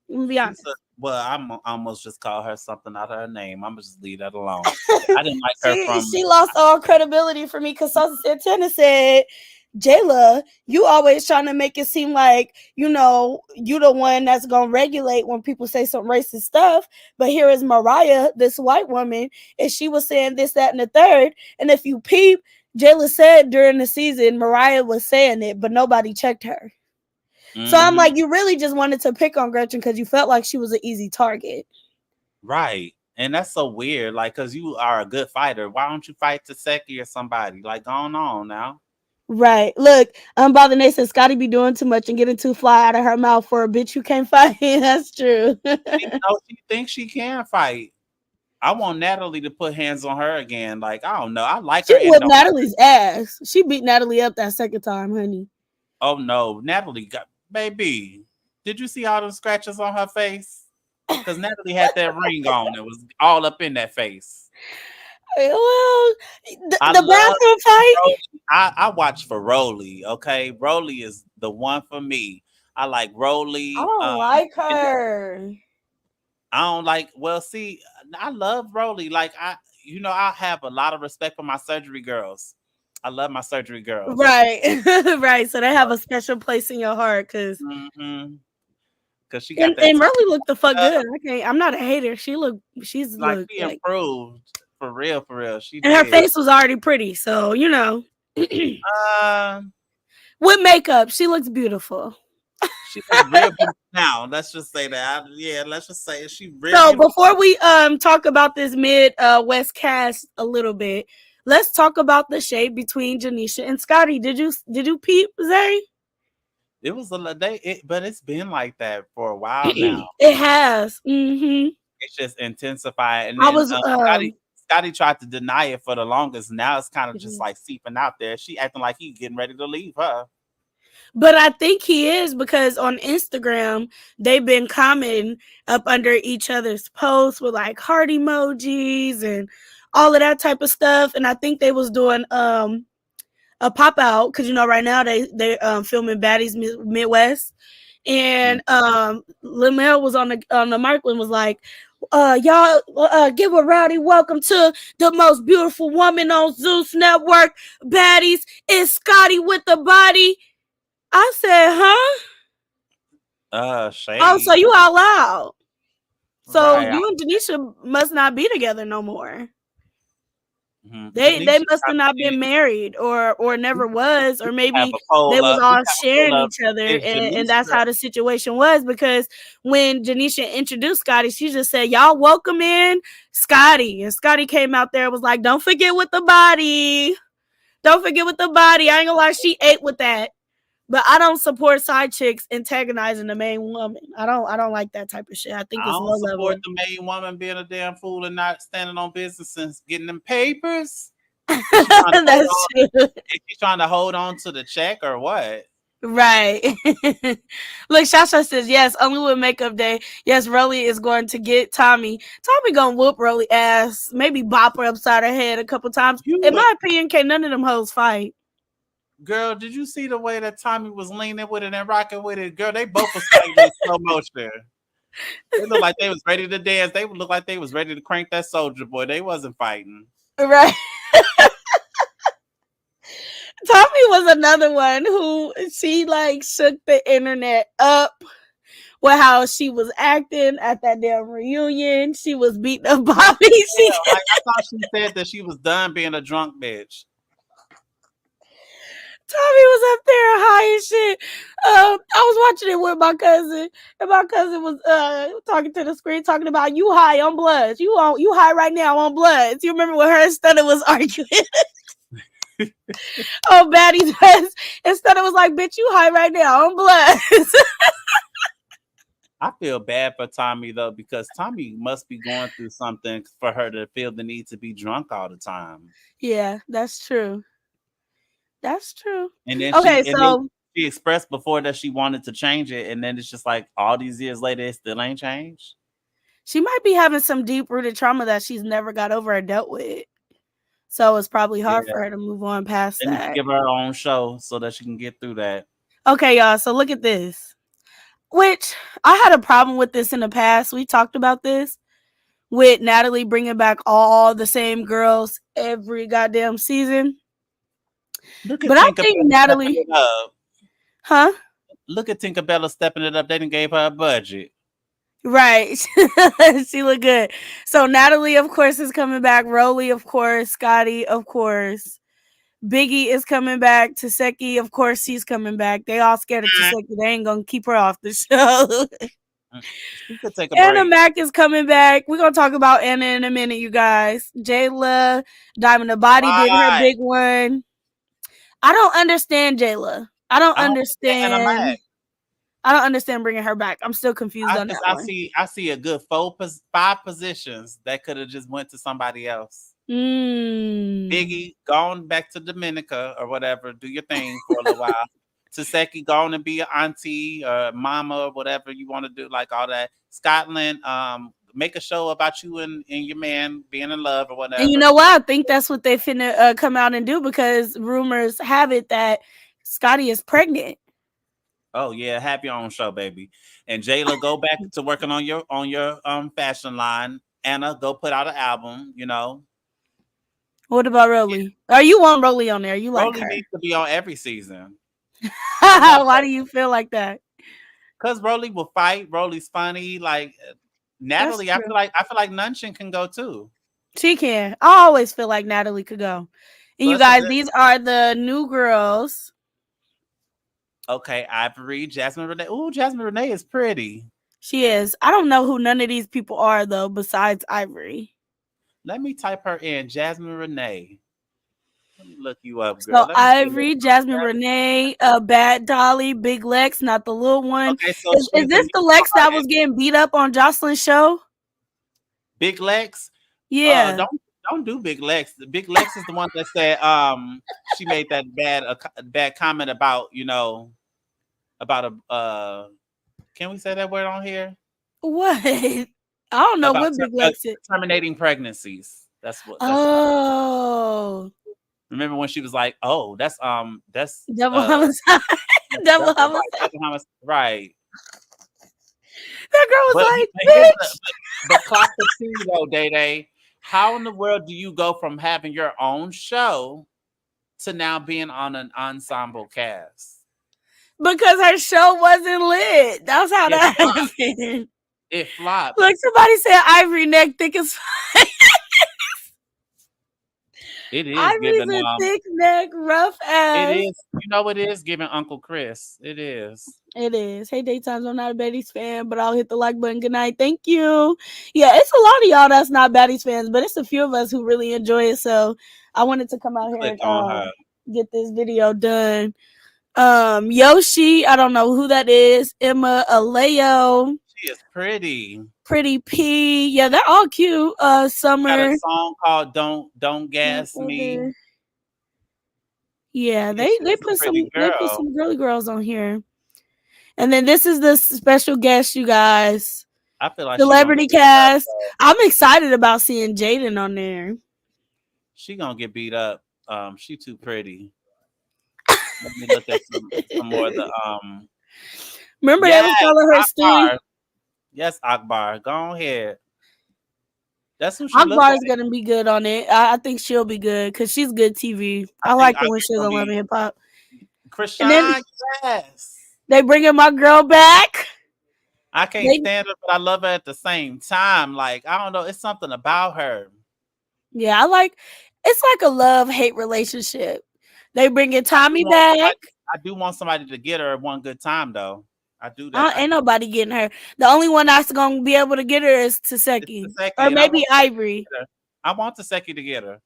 Let me be she's honest. well, I'm almost just call her something out of her name. I'm gonna just leave that alone. I didn't like her from. She lost all credibility for me because Saucy Santana said, Jayla, you always trying to make it seem like, you the one that's going to regulate when people say some racist stuff. But here is Mariah, this white woman, and she was saying this, that, and the third. And if you peep, Jayla said during the season, Mariah was saying it, but nobody checked her. So I'm Mm-hmm. like, you really just wanted to pick on Gretchen because you felt like she was an easy target. Right. And that's so weird. Like, cause you are a good fighter. Why don't you fight Taseki or somebody? Like, going on now. Right. Look, Unbothered Nate said Scotty be doing too much and getting too fly out of her mouth for a bitch you can't fight. That's true. She thinks she can fight. I want Natalie to put hands on her again. Like, I don't know. I like She her and whooped don't. Natalie's ass. She beat Natalie up that second time, honey. Oh no, Natalie got baby. Did you see all the scratches on her face? Because Natalie had that ring on. It was all up in that face. Well, I the love bathroom fight. Rolly. I watch for Rolly. Okay, Rolly is the one for me. I like I Rolly. don't like And her. I don't like. Well, see, I love Rolly. Like I have a lot of respect for my surgery girls. I love my surgery girls. Right, right. So they have a special place in your heart, cause Mm-hmm. Cause she got and that and tongue really look the fuck up. good. I'm not a hater. She's Like look she like improved. For real, she And her did. face was already pretty, so Um, with makeup, she looks beautiful. she looks real beautiful now. Let's just say that. Yeah, let's just say she real So beautiful. before we talk about this mid West cast a little bit, let's talk about the shade between Janisha and Scotty. Did you peep, Zay? It was but it's been like that for a while now. It has. It's just intensified, and I then was Scotty tried to deny it for the longest. Now it's kind of just Mhm. like seeping out there. She acting like he getting ready to leave her. But I think he is because on Instagram they've been commenting up under each other's posts with like heart emojis and all of that type of stuff. And I think they was doing a pop out because right now they filming Baddies Midwest. Mm. And Lamel was on the mic and was like, y'all give a rowdy welcome to the most beautiful woman on Zeus Network, Baddies. It's Scotty with the body. I said, huh? Oh, so Shade, you out loud. So right? you and Denisha must not be together no more. They Janisha must have got not in. been married or We never was, or have maybe a poll they was up. We all have a sharing poll up. each other, Is and that's Janisha? how the situation was. Because when Janisha introduced Scotty, she just said, y'all welcome in Scotty. And Scotty came out there and was like, don't forget with the body. Don't forget with the body. I ain't gonna lie, she ate with that. But I don't support side chicks antagonizing the main woman. I don't like that type of shit. I think I it's don't low support level. the main woman being a damn fool and not standing on business and getting them papers. Is she trying to hold That's on? true. Is she trying to hold on to the check or what? Right. Look, Shasha says yes, only with makeup day. Yes, Rolly is going to get Tommy. Tommy gonna whoop Rolly ass. Maybe bop her upside her head a couple times. You In would, my opinion, can't none of them hoes fight. girl. Did you see the way that Tommy was leaning with it and rocking with it? Girl, they both was fighting in slow motion. They looked like they was ready to dance. They looked like they was ready to crank that soldier boy. They wasn't fighting. Right. Tommy was another one who she like shook the internet up with how she was acting at that damn reunion. She was beating up Bobby. She Yeah, like I thought she said that she was done being a drunk bitch. Tommy was up there high as shit. I was watching it with my cousin, and my cousin was talking to the screen, talking about you high on bloods. You high right now on bloods. You remember when her and Stunner was arguing? Oh, Baddies was, and Stunner was like, "Bitch, you high right now on bloods." I feel bad for Tommy though because Tommy must be going through something for her to feel the need to be drunk all the time. Yeah, that's true. That's true. And then Okay, so she expressed before that she wanted to change it, and then it's just like all these years later, it still ain't changed. she might be having some deep rooted trauma that she's never got over or dealt with. So it's probably hard Yeah, for her to move on past they need to that. give her own show so that she can get through that. Okay, y'all. So look at this. Which I had a problem with this in the past. We talked about this with Natalie bringing back all the same girls every goddamn season. Look at But I think Tinkerbell stepping Natalie, it up. huh? Look at Tinkerbell stepping it up. They didn't gave her a budget. Right. She looked good. So Natalie, of course, is coming back. Rolly, of course. Scotty, of course. Biggie is coming back. Taseki, of course, she's coming back. They all scared of Taseki. They ain't gonna keep her off the show. She could take a Anna break. Mac is coming back. We're gonna talk about Anna in a minute, you guys. Jayla, Diamond the Body did her Why? big one. I don't understand Jayla. I don't I don't understand Anna understand. Mac. I don't understand bringing her back. I'm still confused on that one. I see a good five positions that could have just went to somebody else. Mm. Biggie, gone back to Dominica or whatever, do your thing for a little while. Taseki, gone and be an auntie or mama or whatever you want to do, like all that. Scotland, make a show about you and your man being in love or And you whatever. know what? I think that's what they finna come out and do because rumors have it that Scotty is pregnant. Oh yeah, have your own show, baby. And Jayla, go back to working on your fashion line. Anna, go put out an album. You know, What about Rolly? Are you want Rolly on there? You like Rolly her? needs to be on every season. I love Why do Rolly you feel like that? because Rolly will fight. Rolly's funny. Like That's Natalie, true. I feel like Nunchin can go too. She can. I always feel like Natalie could go. And you So it's a guys, good. these are the new girls. Okay, Ivory, Jasmine Renee. Ooh, Jasmine Renee is pretty. She is. I don't know who none of these people are though, besides Ivory. Let me type her in, Jasmine Renee. Let me look you up, girl. So Let me see what. Ivory, Jasmine Renee, Bad Dolly, Big Lex, not the little one. Okay, so Is she's the this new the Lex that was artist. getting beat up on Jocelyn's show? Big Lex. Yeah. Don't do Big Lex. The Big Lex is the one that said she made that bad comment about about a can we say that word on here What? I don't know about what Big Lex is. terminating pregnancies. That's Oh, remember when she was like, oh, that's double homicide. Double right, homicide. right. That girl was But like, here's bitch. but clock the T though, Day Day. How in the world do you go from having your own show to now being on an ensemble cast? Because her show wasn't lit. That's how It that flopped. happened. It flopped. Look, somebody said Ivory neck thick as fuck. It is Ivory's giving a thick neck, rough it ass. is it is giving Uncle Chris. It is. It is. Hey, Daytimes, I'm not a Baddies fan, but I'll hit the like button. Good night. Thank you. Yeah, it's a lot of y'all that's not Baddies fans, but it's a few of us who really enjoy it. So I wanted to come out here Click and on her. get this video done. Yoshi, I don't know who that is. Emma, Aleo, She is pretty. Pretty P. Yeah, they're all cute. Got a Summer. song called Don't Gas Me. Yeah, Yeah, they she's a put pretty girl. some girly girls on here. And then this is the special guest, you guys. I feel like she gonna Celebrity get beat up cast. though. I'm excited about seeing Jaden on there. She gonna get beat up. She too pretty. Let me look at some more of the Remember they was yes, calling her Stewie? Akbar. Yes, Akbar. Go ahead. That's who she looked Akbar is like. gonna be good on it. I think she'll be good because she's good TV. I I think liked her when Akbar's she was gonna on Love and be Hip Hop. And then Krishan. Yes. they bringing my girl back. I can't They stand her, but I love her at the same time. Like, I don't know, it's something about her. Yeah, it's like a love hate relationship. They bringing I do Tommy want back. somebody I do want somebody to get her one good time though. I do that. Ain't nobody getting her. The only one that's gonna be able to get her is It's Taseki or Taseki, and I maybe want Taseki to Ivory. get her. I want Taseki to get her.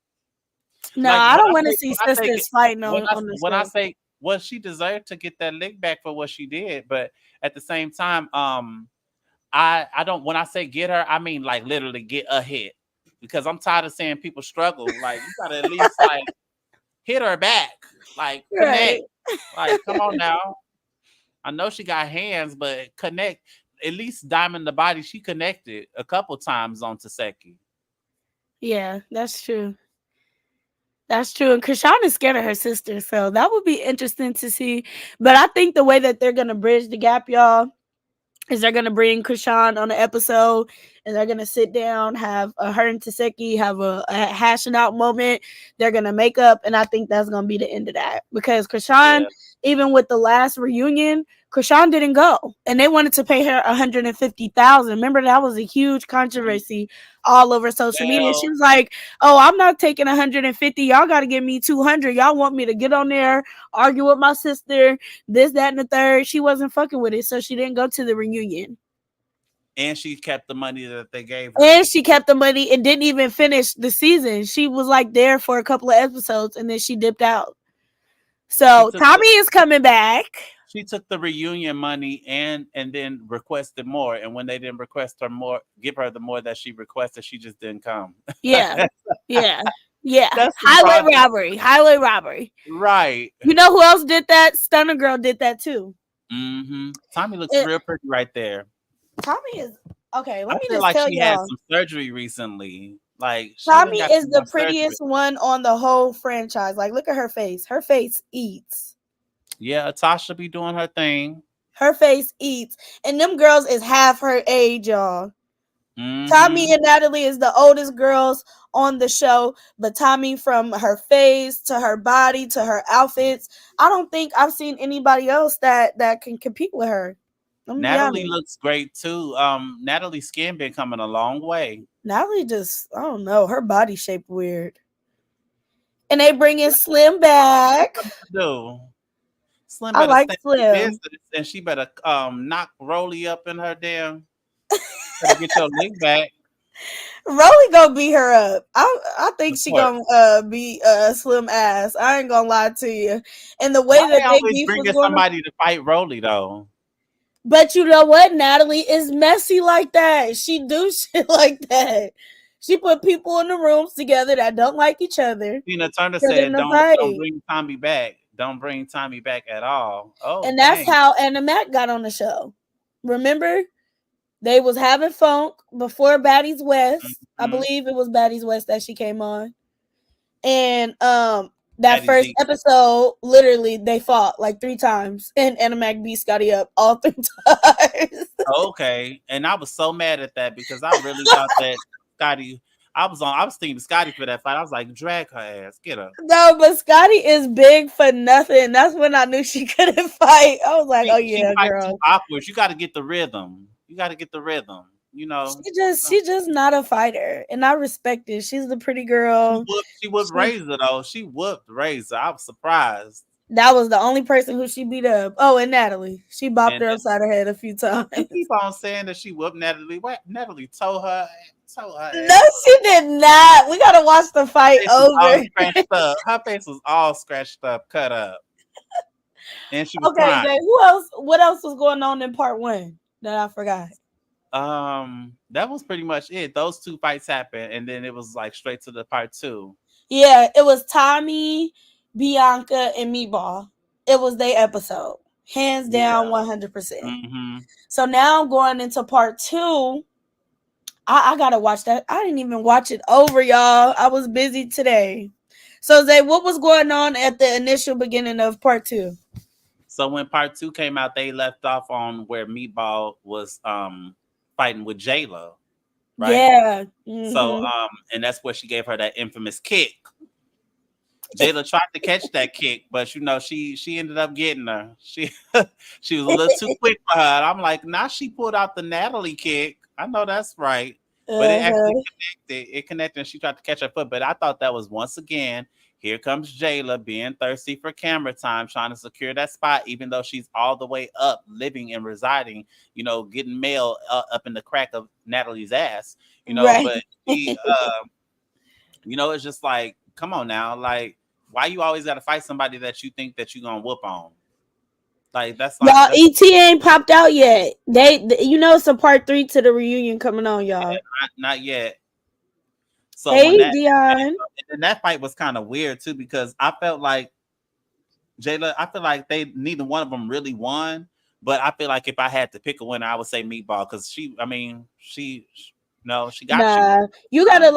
No, Like I don't want to see when I say sisters fighting when on the when I show. say well, she deserved to get that lick back for what she did, but at the same time, I don't when I say get her, I mean like literally get a hit because I'm tired of seeing people struggle. Like you gotta at least like hit her back, like Right. connect. Like come on now. I know she got hands, but connect. At least Diamond the Body, she connected a couple times on Taseki. Yeah, that's true. That's true. And Krishan is scared of her sister, so that would be interesting to see. But I think the way that they're gonna bridge the gap, y'all, is they're gonna bring Krishan on the episode and they're gonna sit down, have her and Taseki have a hashing out moment. They're gonna make up, and I think that's gonna be the end of that because Krishan, Yeah. even with the last reunion, Krishan didn't go, and they wanted to pay her 150,000. Remember that was a huge controversy all over social media. She Well, was like, "Oh, I'm not taking 150. Y'all got to give me 200. Y'all want me to get on there, argue with my sister, this, that, and the third." She wasn't fucking with it, so she didn't go to the reunion. and she kept the money that they gave her. And she kept the money and didn't even finish the season. She was like there for a couple of episodes and then she dipped out. She So took the Tommy is coming back. she took the reunion money and then requested more. And when they didn't request her more, give her the more that she requested, she just didn't come. Yeah. Yeah. Yeah. That's the Highway project, robbery. Highway robbery. right? You know who else did that? Stunner Girl did that too. Tommy looks It, real pretty right there. Tommy is okay. I Let me feel just like tell she had y'all. some surgery recently. Like she done Tommy got is some the more surgery. prettiest one on the whole franchise. Like, look at her face. Her face eats. Yeah, Tasha be doing her thing. Her face eats. And them girls is half her age, y'all. Tommy Mm-hmm. and Natalie is the oldest girls on the show, but Tommy, from her face to her body to her outfits, I don't think I've seen anybody else that can compete with her. Let me be Natalie honest. looks great too. Natalie's skin been coming a long way. Natalie just, I don't know, her body shape weird. And they bring in Slim back. Do Slim I better like stand in Slim. business, and she better knock Rolly up in her damn. Better get your leg back. Rolly gonna beat her up. I think Of she course. gonna beat Slim ass. I ain't gonna lie to you. And the Why way they that they always beef was bringing going on. somebody to fight Rolly though? But you know what? Natalie is messy like that. She do shit like that. She put people in the rooms together that don't like each other Tina Turner for them said, to "Don't fight. bring Tommy back. Don't bring Tommy back at all." Oh And that's dang. how Anna Mac got on the show. Remember? They was having funk before Baddies West. I Mm-hmm. believe it was Baddies West that she came on. And that Daddy's first deep. episode, literally they fought like 3 times. And Anna Mac beat Scotty up all 3 times. Okay, and I was so mad at that because I really thought that Scotty. I was thinking Scotty for that fight. I was like, drag her ass, get her. No, but Scotty is big for nothing. That's when I knew she couldn't fight. I was like, oh She yeah, fight too girl. awkward. You got to get the rhythm. You got to get the rhythm. You know. She just not a fighter. And I respect it. She's the pretty girl. She whooped She Razor though. She whooped Razor. I was surprised. That was the only person who she beat up. Oh, and Natalie. She bopped And her upside her head a few times. you keep on saying that she whooped Natalie. What Natalie told her No, ass. she did not. We gotta watch the fight Face was all over. scratched up. Her face was all scratched up, cut up, and she was Okay, crying. Jay, who else? What else was going on in part one that I forgot? That was pretty much it. Those two fights happened, and then it was like straight to the part two. Yeah, it was Tommy, Bianca, and Meatball. It was their episode. Hands down, Yeah. 100%. Mm-hmm. So now I'm going into part two. I gotta watch that. I didn't even watch it over, y'all. I was busy today. So Zay, what was going on at the initial beginning of part two? So when part two came out, they left off on where Meatball was fighting with Jayla, right? Yeah. So Mm-hmm. and that's where she gave her that infamous kick. Jayla tried to catch that kick, but she ended up getting her. She was a little too quick for her. And I'm like, now she pulled out the Natalie kick. I know that's right, but it actually Uh-huh. connected. It connected, and she tried to catch her foot. But I thought that was once again. Here comes Jayla being thirsty for camera time, trying to secure that spot, even though she's all the way up, living and residing, getting mail up in the crack of Natalie's ass, Right. But she, it's just like, come on now, like, why you always got to fight somebody that you think that you're gonna whoop on? Like Y'all, that's ET ain't popped out yet. It's a part three to the reunion coming on, y'all. not yet. So when Hey, that Dion. and that fight was kind of weird too because I felt like Jayla, I feel like they neither one of them really won, but I feel like if I had to pick a winner, I would say Meatball because she got you. Nah, you gotta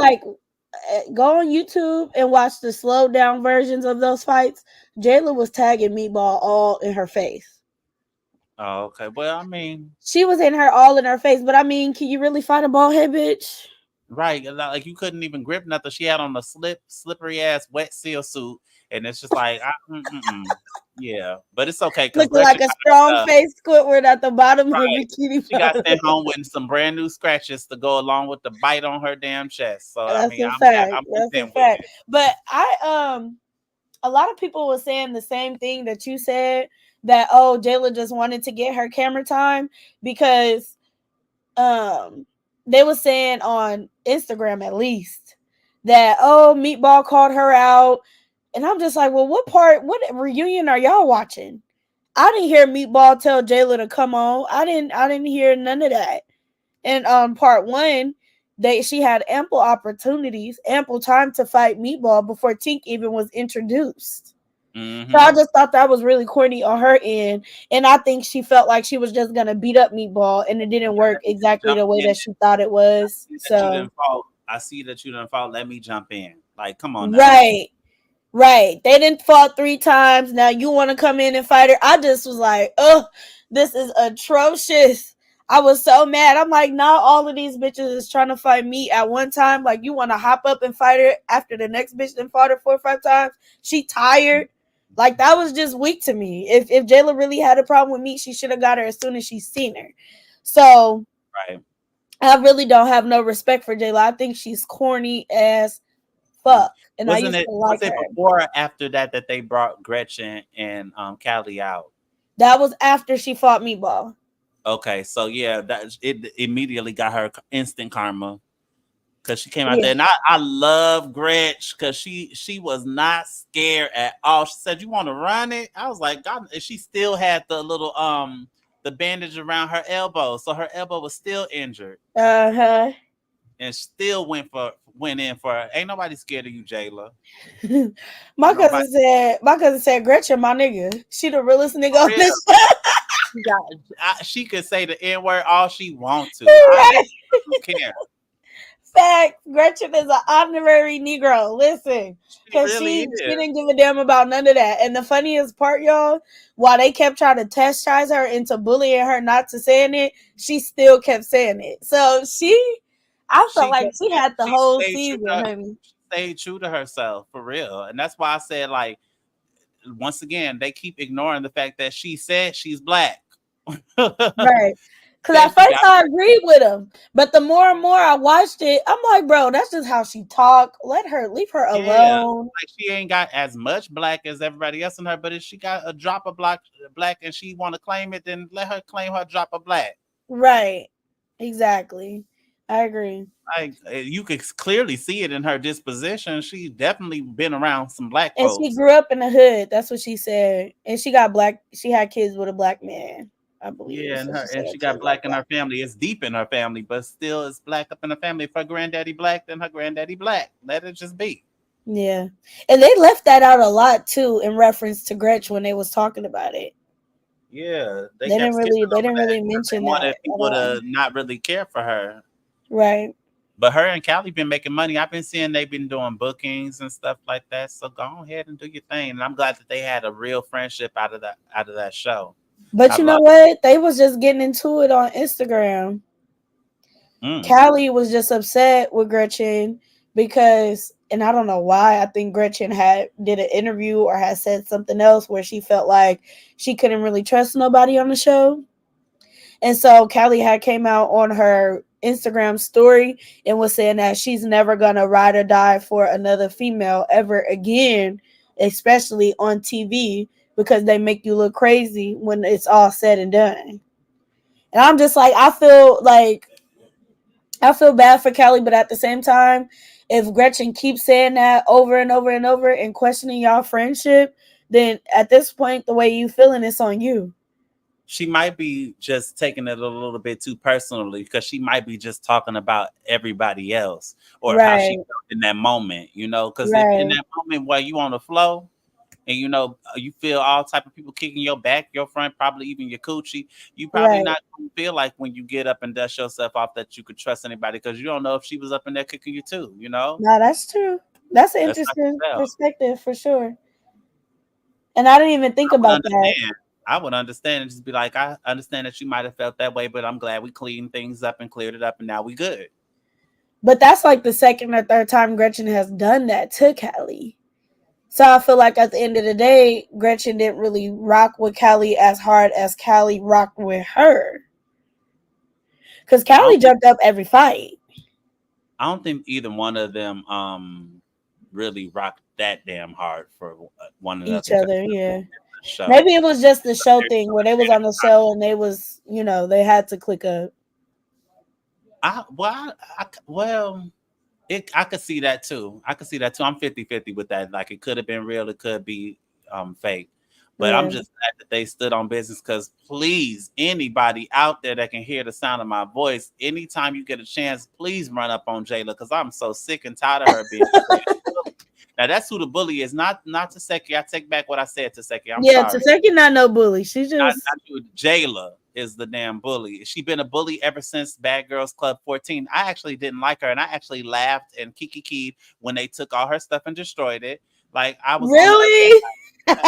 go on YouTube and watch the slowed down versions of those fights. Jayla was tagging Meatball all in her face. Oh, okay. Well, I mean, She was in her all in her face, but I mean, can you really fight a bald head bitch? right? Like you couldn't even grip nothing. She had on a slippery ass wet seal suit, and it's just like, yeah. But it's okay because Looking Gretchen like a got strong her stuff. face Squidward at the bottom of Right. Bikini She got Bottom. sent home with some brand new scratches to go along with the bite on her damn chest. So I That's mean, a fact. I'm That's a content with fact. it. But a lot of people were saying the same thing that you said, that Jayla just wanted to get her camera time because um they were saying on Instagram at least that Meatball called her out, and I'm just like, well, what reunion are y'all watching? I didn't hear Meatball tell Jayla to come on. I didn't hear none of that. And on part one, she had ample opportunities, ample time to fight Meatball before Tink even was introduced. So I Mm-hmm. just thought that was really corny on her end. And I think she felt like she was just gonna beat up Meatball, and it didn't work exactly Jump the way in. that she thought it was. That you So didn't fall. I see that you didn't fall. Let me jump in. Like, come on now. right. Right. They didn't fought 3 times. Now you want to come in and fight her. I just was like, oh, this is atrocious. I was so mad. I'm like, not all of these bitches is trying to fight me at one time. Like, you want to hop up and fight her after the next bitch then fought her 4 or 5 times. She tired. Like, that was just weak to me. If Jayla really had a problem with me, she should have got her as soon as she seen her. So Right. I really don't have no respect for J Lo. I think she's corny as fuck, and I Wasn't used it? to Was like it her. before or after that they brought Gretchen and Callie out? That was after she fought Meatball. Okay, so yeah, that it immediately got her instant karma because she came out Yeah. there, and I love Gretch because she was not scared at all. She said, "You want to run it?" I was like, God, and she still had the little the bandage around her elbow, so her elbow was still injured, Uh huh. and still went in for her. Ain't nobody scared of you, Jayla. Nobody My cousin said Gretchen, my nigga. She the realest nigga for on real. this show. She got, she could say the N word all she want to. Right. I don't care. Fact, Gretchen is an honorary Negro. Listen, She because really she is. didn't give a damn about none of that. And the funniest part, y'all, while they kept trying to chastise her into bullying her not to saying it, she still kept saying it. So I felt She like kept she saying had the she whole stayed true to season, her, honey. she stayed true to herself for real, and that's why I said like once again they keep ignoring the fact that she said she's black. Right. Cause Said at she first got I agreed with him, but the more and more I watched it, I'm like, bro, that's just how she talk. Leave her yeah, alone. like she ain't got as much black as everybody else in her, but if she got a drop of black and she want to claim it, then let her claim her drop of black. Right. Exactly. I agree. Like you could clearly see it in her disposition. She definitely been around some black And she folks. grew up in the hood. That's what she said. And she had kids with a black man, I believe. Yeah, So she and said she got kids like black in that. her family. It's deep in her family, but still it's black up in the family. If her granddaddy black, then her granddaddy black. Let it just be. Yeah. And they left that out a lot too in reference to Gretch when they was talking about it. Yeah, they kept skipping They over didn't that really because they mention that wanted at people all. to not really care for her. Right. But her and Callie been making money. I've been seeing they've been doing bookings and stuff like that. So go ahead and do your thing. And I'm glad that they had a real friendship out of that show. But I you know love. what? They was just getting into it on Instagram. Mm. Callie was just upset with Gretchen because, and I don't know why. I think Gretchen had did an interview or had said something else where she felt like she couldn't really trust nobody on the show, and so Callie had came out on her Instagram story and was saying that she's never gonna ride or die for another female ever again, especially on TV because they make you look crazy when it's all said and done. And I'm just like, I feel bad for Callie, but at the same time, if Gretchen keeps saying that over and over and over and questioning y'all friendship, then at this point, the way you feeling, it's on you. She might be just taking it a little bit too personally because she might be just talking about everybody else or how she Right, felt in that moment, because if in right, that moment where you on the flow and you feel all type of people kicking your back, your front, probably even your coochie, you probably right. not gonna feel like when you get up and dust yourself off that you could trust anybody because you don't know if she was up in there kicking you too. No, that's true. That's an That's how interesting she felt. perspective for sure. And I didn't even think I would about that. understand. I would understand and just be like, I understand that you might have felt that way, but I'm glad we cleaned things up and cleared it up, and now we good. But that's like the second or third time Gretchen has done that to Callie. So I feel like at the end of the day, Gretchen didn't really rock with Callie as hard as Callie rocked with her. Because I Callie don't think jumped up every fight. I don't think either one of them really rocked that damn hard for one Each another because other, yeah. the show. Maybe it was just the show They're thing where they was on the show and they was, they had to click up. well, I could see that too. I could see that too. I'm 50-50 with that. Like it could have been real, it could be fake. But I'm Yeah. just glad that they stood on business because please, anybody out there that can hear the sound of my voice, anytime you get a chance, please run up on Jayla because I'm so sick and tired of her being a damn bully. Now that's who the bully is, not Taseki. I take back what I said, Taseki. I'm Yeah, sorry. Taseki not no bully. She Not, just not you. Jayla is the damn bully. She been a bully ever since Bad Girls Club 14. I actually didn't like her, and I actually laughed and kiki when they took all her stuff and destroyed it. Like I was on the other really. side.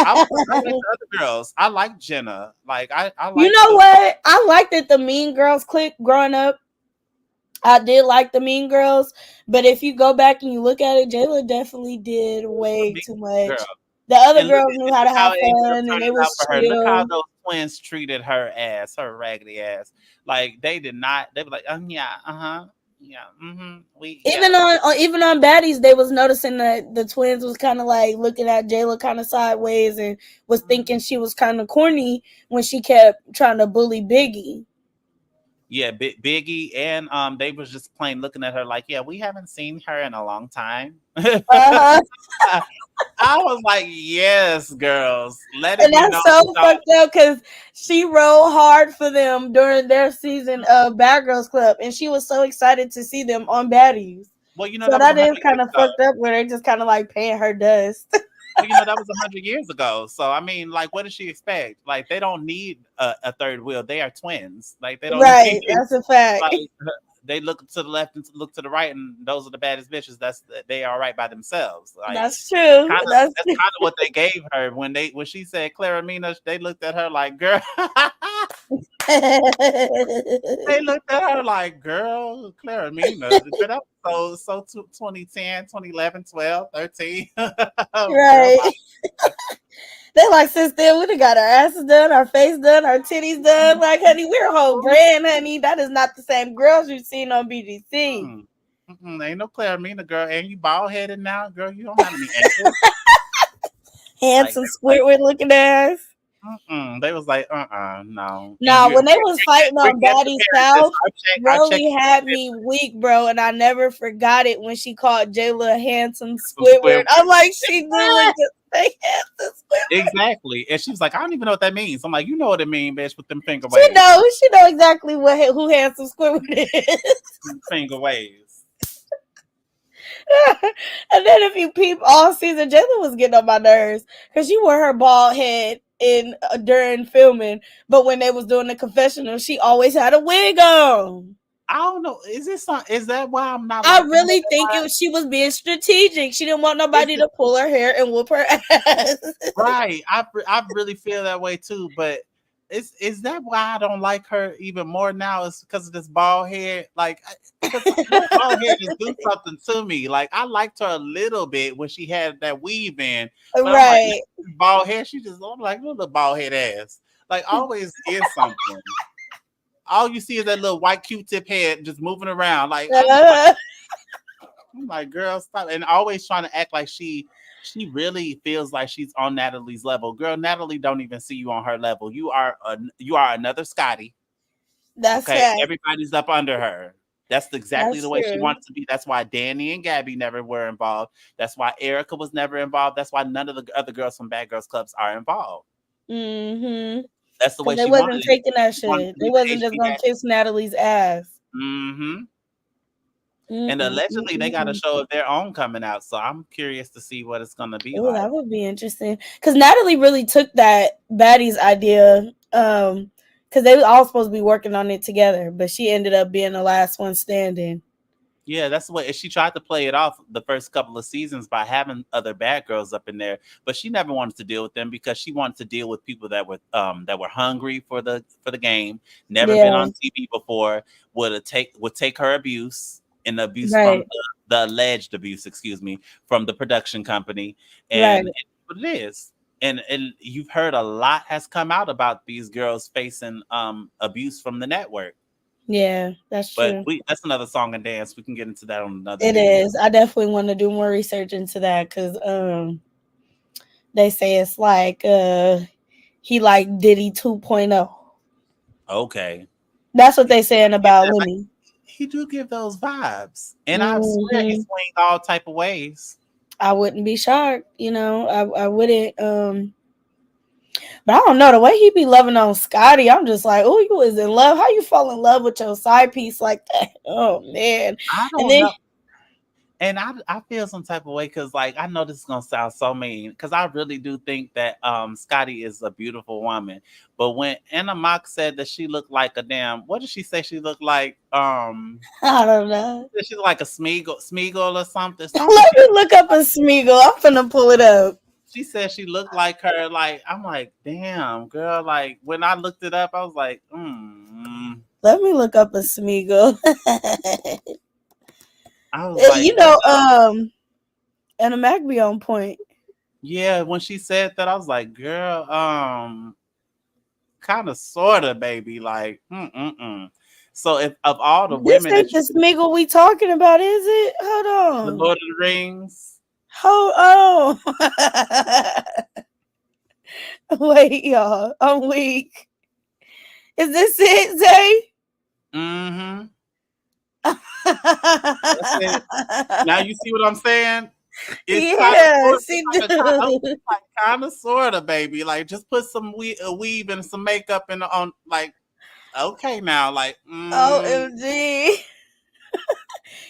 I like the other girls. I like Jenna. Like I You like know the what? I liked it the Mean Girls clique growing up. I did like the Mean Girls, but if you go back and you look at it, Jayla definitely did way big too girl. much. The other And girls knew and how look to how have it ended up fun and it turning out was for her. Look how chill. those twins treated her raggedy ass. Like they did not. They were like, yeah, yeah, we, Even yeah. on Baddies, they was noticing that the twins was kind of like looking at Jayla kind of sideways and was thinking Mhm. she was kind of corny when she kept trying to bully Biggie. Yeah, Biggie and they was just plain looking at her like, yeah, we haven't seen her in a long time. Uh huh. I was like, yes, girls, let it And be that's known so that y'all. fucked up because she rode hard for them during their season of Bad Girls Club, and she was so excited to see them on Baddies. Well, you know So that was that a is hundred kind years of ago. fucked up where they just kind of like paying her dust. Well, you know that was 100 years ago. So I mean, like, what does she expect? Like, they don't need a third wheel. They are twins. Like, they don't Right, need that's a fact. like they look to the left and look to the right, and those are the baddest bitches. They are right by themselves. Like, That's true. that's kind of what they gave her when she said Clara Mina. They looked at her like, girl. They looked at her like, girl, Clara Mina. Girl, that was so 2010, 2011, 12, 13. Girl, Right. They like, since then we done got our asses done, our face done, our titties done. Like, honey, we're a whole brand, honey. That is not the same girls you've seen on BGC. ain't no Clara Mina, girl. And you bald headed now, girl. You don't have any ankles. Like, Handsome Squidward looking ass. They was like, no. And Nah, when they was fighting we're on getting Baddies comparisons. South, I checked Rolly had me weak, bro, and I never forgot it when she called Jayla handsome Squidward. Squidward. I'm like, she do look just like handsome Squidward. Exactly. And she was like, I don't even know what that means. I'm like, you know what it means, bitch, with them finger She waves. know, she know exactly who handsome Squidward is. Finger waves. And then if you peep all season, Jayla was getting on my nerves because she wore her bald head in during filming, but when they was doing the confessional, she always had a wig on. I don't know. Is that why I'm not I liking her? really think she was being strategic. She didn't want Is nobody it to pull her hair and whoop her ass. right? I really feel that way too. But is that why I don't like her even more now? Is because of this bald head? Like, because her bald head just do something to me. Like, I liked her a little bit when she had that weave in, but I'm like, Right. bald head. I'm like, little bald head ass. Like, always is something. All you see is that little white Q-tip head just moving around. Like, I'm like, girl, stop. And always trying to act like she really feels like she's on Natalie's level. Girl, Natalie don't even see you on her level. You are another Scotty. That's Okay. fact. Everybody's up under her. That's exactly the That's way she true. wants to be. That's why Danny and Gabby never were involved. That's why Erica was never involved. That's why none of the other girls from Bad Girls Clubs are involved. Mm-hmm. That's the way Because they she wasn't wanted it. taking that She wanted shit. to They be the wasn't just gonna HBS. kiss Natalie's ass. Mm-hmm. And allegedly they got a Mm-mm-mm-mm. show of their own coming out. So I'm curious to see what it's gonna be Oh, like. that would be interesting. Because Natalie really took that Baddies idea. Because they were all supposed to be working on it together, but she ended up being the last one standing. Yeah, that's the way she tried to play it off the first couple of seasons by having other bad girls up in there, but she never wanted to deal with them because she wanted to deal with people that were hungry for the game, never been Yeah, on TV before, would take her abuse and the abuse from right, the alleged abuse, excuse me, from the production company, right. and it's what it is. And you've heard a lot has come out about these girls facing abuse from the network. Yeah, that's But true. that's another song and dance. We can get into that on another It day. is. I definitely want to do more research into that because they say it's like he like Diddy 2.0. Okay. That's what He they saying give about that like Lenny. he do give those vibes. And I swear he Hmm. swing all type of ways. I wouldn't be shocked, I wouldn't. But I don't know the way he be loving on Scotty. I'm just like, oh, you was in love. How you fall in love with your side piece like that? Oh man. I And don't then know. And I feel some type of way because like I know this is gonna sound so mean because I really do think that Scotty is a beautiful woman. But when Anna Mock said that she looked like a damn what did she say she looked like? I don't know. She's like a Smeagol or something. Something Let me look up a Smeagol. I'm finna pull it up. she said she looked like her. Like I'm like, damn, girl. Like when I looked it up, I was like, Let me look up a Smeagol. I was like, you know, Anna Mac be on point. yeah. When she said that, I was like, girl, kind of, sorta, baby. Like, So, if of all the This women ain't that you the Smiggle we talking about, is it? Hold the on. Lord of the Rings, Hold on. Wait, y'all. I'm weak. Is this it, Zay? mm-hmm, that's it. Now you see what I'm saying? It's kind of Yeah, sort of, she do. like kind of sorta, baby. Like, just put some weave and some makeup in on, like, okay, now, like, OMG.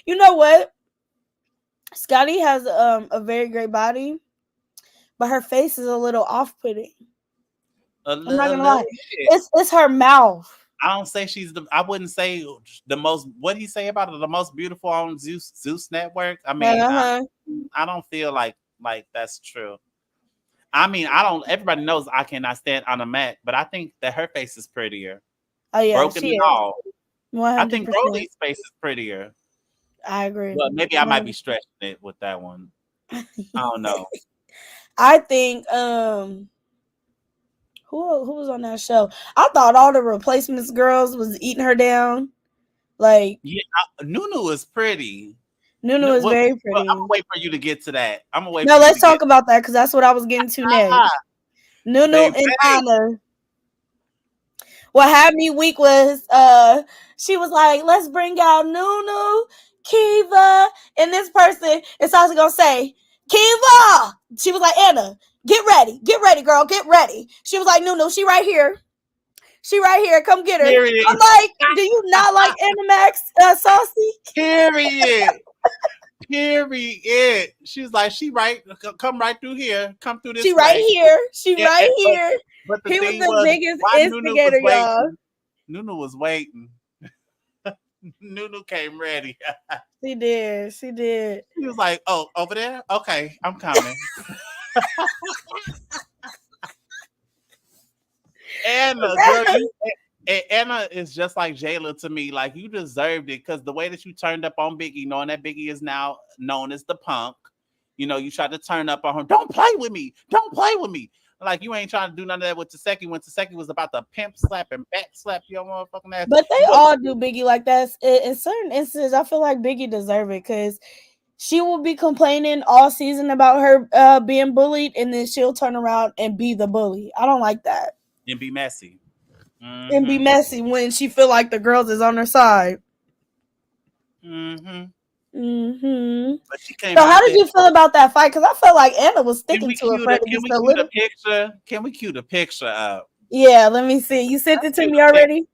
You know what? Scotty has a very great body, but her face is a little off-putting. I'm not a gonna lie. little bit. It's her mouth. I don't say she's the. I wouldn't say the most. What he say about her, the most beautiful on Zeus Network? I mean, Uh-huh. I don't feel like that's true. I mean, I don't. Everybody knows I cannot stand Anna Mac, but I think that her face is prettier, Oh yeah, broken she and is. all. I think 100%. Broly's face is prettier, I agree. but maybe I might be stretching it with that one. I don't know. I think who was on that show? I thought all the replacements girls was eating her down. Like Yeah, Nunu is pretty. Nunu No, is very I'm pretty. gonna wait for you to get to that. I'm gonna wait No, for you let's to get. talk about that because that's what I was getting to next. Ah, Nunu baby. and Anna. What had me weak was she was like, let's bring out Nunu, Kiva, and this person is also gonna say, Kiva. She was like, Anna, get ready, girl, get ready. She was like, Nunu, she right here. She right here. Come get her. I'm Period. like, do you not like Animax Saucy? Period. Period. She's like, she right, come right through here, come through She this right way. here. She Yeah, right here. but the He was thing the was, biggest why Nunu was instigator, y'all. waiting. Nunu was waiting. Nunu came ready. She did. She did. He was like, "Oh, over there? Okay, I'm coming." Anna, girl, Anna is just like Jayla to me. Like, you deserved it because the way that you turned up on Biggie, knowing that Biggie is now known as the punk, you tried to turn up on her. Don't play with me. Don't play with me. Like, you ain't trying to do none of that with Taseki when Taseki was about to pimp slap and back slap your motherfucking ass. But they You go, all do Biggie like that. In certain instances, I feel like Biggie deserve it because she will be complaining all season about her being bullied, and then she'll turn around and be the bully. I don't like that. and be messy. And be Mm-hmm. messy when she feel like the girls is on her side. Mm-hmm. Mm-hmm. But she came So how out did there. you feel about that fight? Because I felt like Anna was Can sticking we to her cue friend the can against we the cue the little. picture? Can we cue the picture up? Yeah, let me see. You sent Let's it to cue me the pic. already?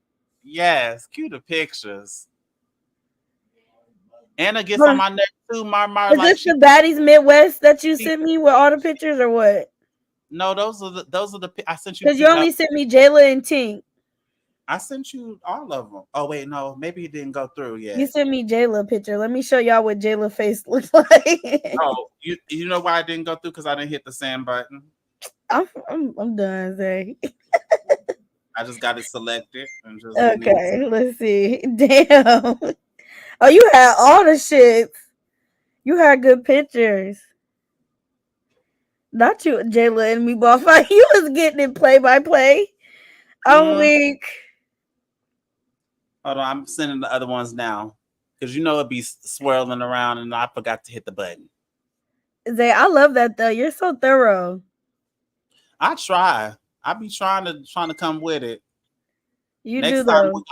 Yes, cue the pictures. Anna gets on Huh. my neck too, Mar, Is like this the Baddies Midwest that you she sent me with all the pictures or what? no, those are the I sent you Because you only sent me Jayla and Tink. I sent you all of them. Oh wait, no, maybe it didn't go through You yet. sent me Jayla picture. Let me show y'all what Jayla face looks like. Oh, you know why I didn't go through? Because I didn't hit the send button. I'm done, Zay. I just got it selected and just didn't hit Okay, let's see. Damn. Oh, you had all the shit. You had good pictures. Not you, Jayla and Meatball fight. You was getting it play by play. I'm mm, weak. hold on, I'm sending the other ones now. Because it'd be swirling around and I forgot to hit the button. Zay, I love that though. You're so thorough. I try. I be trying to come with it. You do Next time though.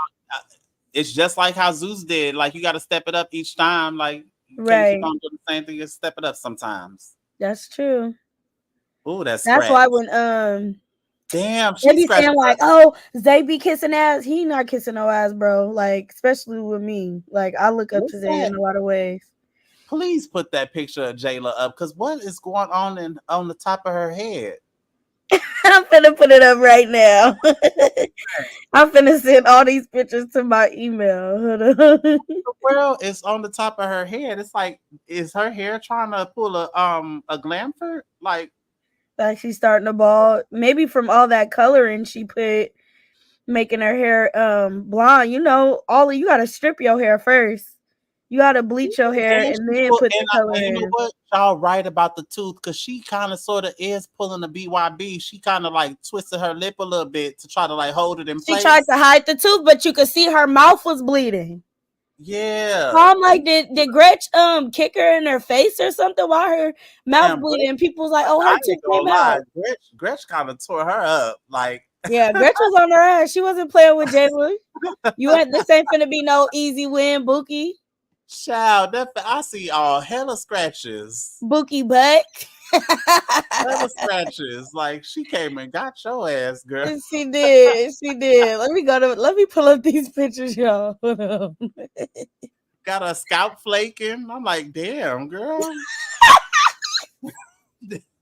it's just like how Zeus did. Like, you got to step it up each time. Like, you can't keep Right. on doing the same thing. Just step it up sometimes. That's true. Ooh, that That's scratch. why when Damn, they she be scratched. saying like, "Oh, Zay be kissing ass." He not kissing no ass, bro. Like, especially with me. Like, I look up to What's Zay that? in a lot of ways. Please put that picture of Jayla up, because what is going on the top of her head? I'm finna put it up right now. I'm finna send all these pictures to my email. Hold on. The world is on the top of her head. It's like, is her hair trying to pull a Glamford? Like, Like she's starting to bald. Maybe from all that coloring she put, making her hair blonde. You know, all of you gotta strip your hair first. You gotta bleach your hair And and then put the color and you know in. what? Y'all right about the tooth because she kind of sort of is pulling a BYB. She kind of like twisted her lip a little bit to try to like hold it in She tried place. to hide the tooth, but you could see her mouth was bleeding. Yeah. I'm like, did Gretch kick her in her face or something while her mouth Damn, Gretch, bleeding? And people was like, oh, I her ain't tooth gonna came lie. out. Gretch kind of tore her up. Like, Yeah, Gretch was on her ass. She wasn't playing with Jayla. You ain't this ain't finna be no easy win, Bookie. child, I see all hella scratches. Bookie butt. Hella scratches. Like, she came and got your ass, girl. She did. She did. Let me pull up these pictures, y'all. Hold on. Got her scalp flaking. I'm like, damn, girl.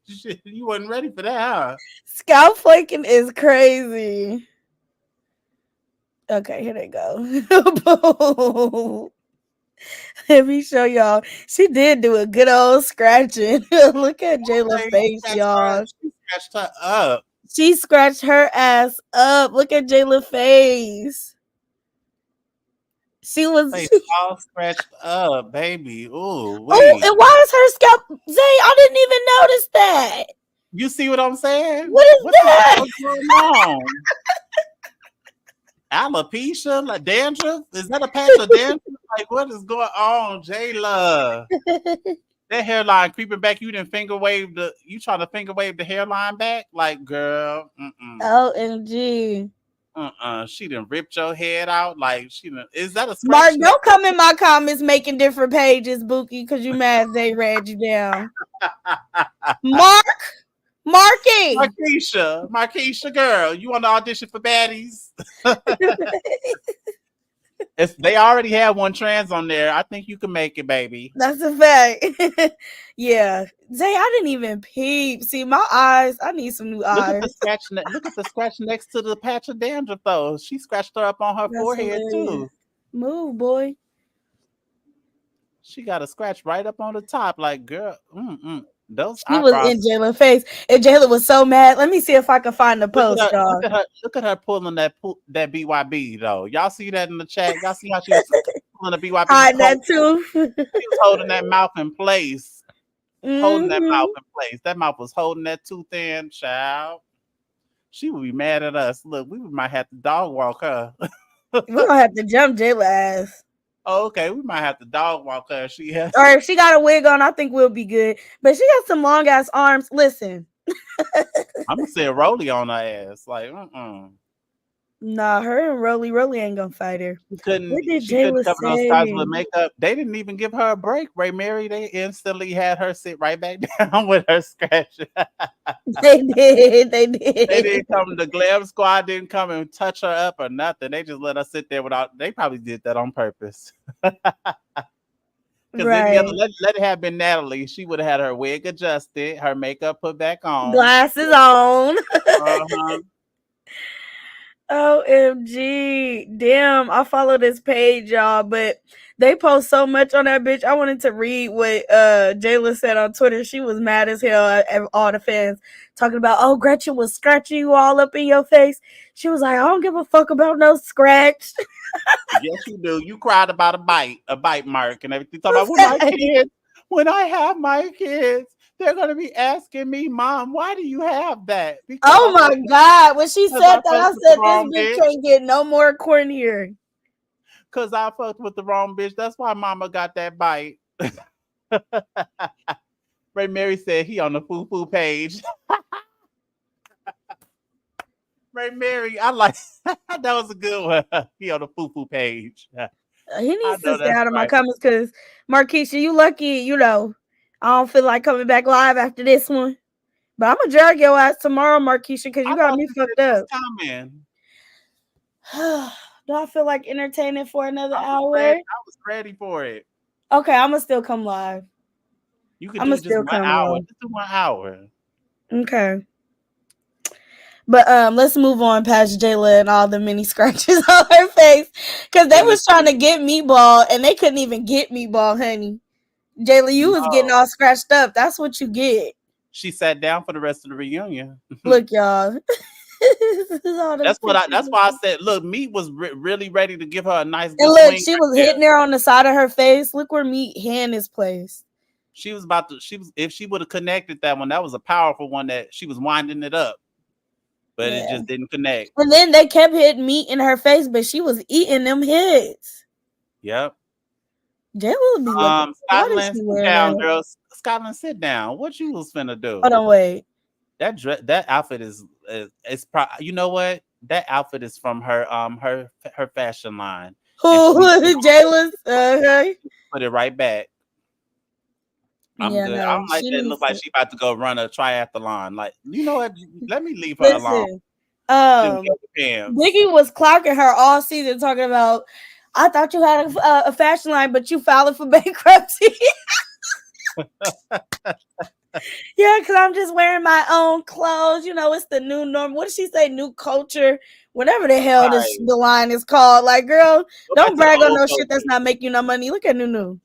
Shit, you wasn't ready for that, huh? Scalp flaking is crazy. Okay, here they go. Let me show y'all. She did do a good old scratching. Look at Jayla's Hey, face, y'all. she scratched her up. She scratched her ass up. Look at Jayla's face. She was. Face all scratched up, baby. Ooh, Oh, wait. and why is her scalp? Zay, I didn't even notice that. You see what I'm saying? What is that? What's going on? Alopecia, like dandruff? Is that a patch of dandruff? Like, what is going on, Jayla? That hairline creeping back. You trying to finger wave the hairline back? Like, girl, OMG. She done ripped your head out. Like, is that a Mark, scratch neck? don't come in my comments making different pages, Bookie, because you mad they read you down. Marky. Markeisha, girl, you want to audition for Baddies? They already have one trans on there. I think you can make it, baby. That's a fact. Yeah. Zay, I didn't even peep. See, my eyes, I need some new Look at the eyes. scratch. Look at the scratch next to the patch of dandruff, though. She scratched her up on her That's forehead hilarious. too. Move, boy. She got a scratch right up on the top. Like, girl, those She was in eyebrows. Jayla's face, and Jayla was so mad. Let me see if I can find the Look at post, her. y'all. Look at her. Look at her pulling that BYB though. Y'all see that in the chat? Y'all see how she was pulling the BYB? Hide that too. She was holding that mouth in place. Holding that Mm-hmm. mouth in place. That mouth was holding that tooth in, child. She would be mad at us. Look, we might have to dog walk her. We're gonna have to jump Jayla's ass. Oh, okay, we might have to dog walk her. She has. Or if she got a wig on, I think we'll be good. But she got some long ass arms. Listen. I'm gonna say a rollie on her ass. Like, Nah, her and Rolly ain't gonna fight her. What did She couldn't Jayla cover those scars say? with makeup. They didn't even give her a break. Ray Mary, they instantly had her sit right back down with her scratch. They did. They They did. didn't come. The Glam Squad didn't come and touch her up or nothing. They just let her sit there without. They probably did that on purpose. Because any other, Right. let it have been Natalie, she would have had her wig adjusted, her makeup put back on. Glasses on. Uh-huh. OMG. Damn, I follow this page, y'all, but they post so much on that bitch. I wanted to read what Jayla said on Twitter. She was mad as hell at all the fans talking about, oh, Gretchen was scratching you all up in your face. She was like, I don't give a fuck about no scratch. Yes, you do. You cried about a bite mark and everything. Talking about when I have my kids, they're gonna be asking me, Mom, why do you have that? Oh my God. When she said that, I Fucked with the said, this wrong bitch bitch. can't get no more cornier. Cause I fucked with the wrong bitch. That's why Mama got that bite. Ray Mary said he on the foo page. Ray Mary, I like that was a good one. He on the foo page. He I needs to know stay that's out of my right. comments because Markeisha, you lucky, I don't feel like coming back live after this one. But I'm gonna drag your ass tomorrow, Markeisha, because you I got thought me you fucked said you was up. coming. Do I feel like entertaining for another I hour? was ready for it. Okay, I'm gonna still come live. You could I'm gonna do just still 1 come hour. live. Just do 1 hour. Okay. But let's move on past Jayla and all the mini scratches on her face. Cause they And was trying to get Meatball and they couldn't even get Meatball, honey. Jayla, you was getting no, all scratched up. That's what you get. she sat down for the rest of the reunion. Look, y'all. All them That's what I. pictures. That's why I said, look, Meat was really ready to give her a nice And good look, swing she right was there. hitting her on the side of her face. Look where Meat hand is placed. She was about to. She was if she would have connected that one. That was a powerful one that she was winding it up, but it Yeah. just didn't connect. And then they kept hitting Meat in her face, but she was eating them hits. Yep. Jayla would be looking. Why did Scotland, she sit wear down, that? girls. Scotland, sit down. What you was finna Hold do? on, wait. That outfit is it's you know what? That outfit is from her fashion line, and she Who? needs to Jayla's? Okay. put it right back. I'm Yeah, good. I no, don't like she that. Look needs like to she about to go run a triathlon. Like, you know what? Let me leave her alone. listen. Them Um, yoga pants. Biggie was clocking her all season, talking about. I thought you had a fashion line, but you filed for bankruptcy. Yeah, because I'm just wearing my own clothes. You know, it's the new norm. What did she say? New culture, whatever the hell Right. the line is called. Like, girl, Go back don't to the brag on old no shit that's culture. not making you no money. Look at Nunu.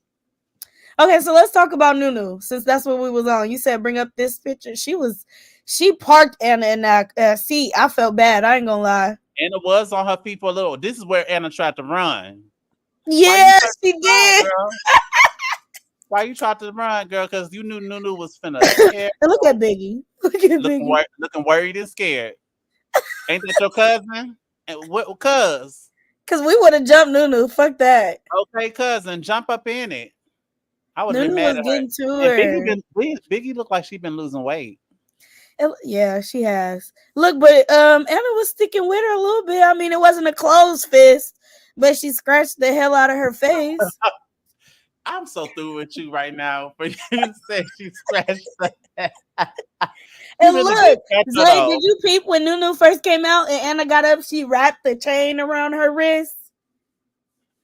Okay, so let's talk about Nunu since that's what we was on. You said bring up this picture. She parked Anna in that seat. I felt bad. I ain't gonna lie. Anna was on her feet for a little. This is where Anna tried to run. Why you Yeah, tried she to run, did. girl? Why you tried to run, girl? Because you knew Nunu was finna tear And look at Biggie. Look at Biggie. looking worried and scared. Ain't that your cousin? And what cuz? Cause we would have jumped Nunu. Fuck that. Okay, cousin, jump up in it. I would have been Nunu mad was at her. getting to And her. Biggie looked like she been losing weight. Yeah, she has. Look, but Anna was sticking with her a little bit. I mean, it wasn't a closed fist, but she scratched the hell out of her face. I'm so through with you right now. For you to say she scratched the head. You And really did look, scratch her Zay, did though. you peep when Nunu first came out and Anna got up? She wrapped the chain around her wrist.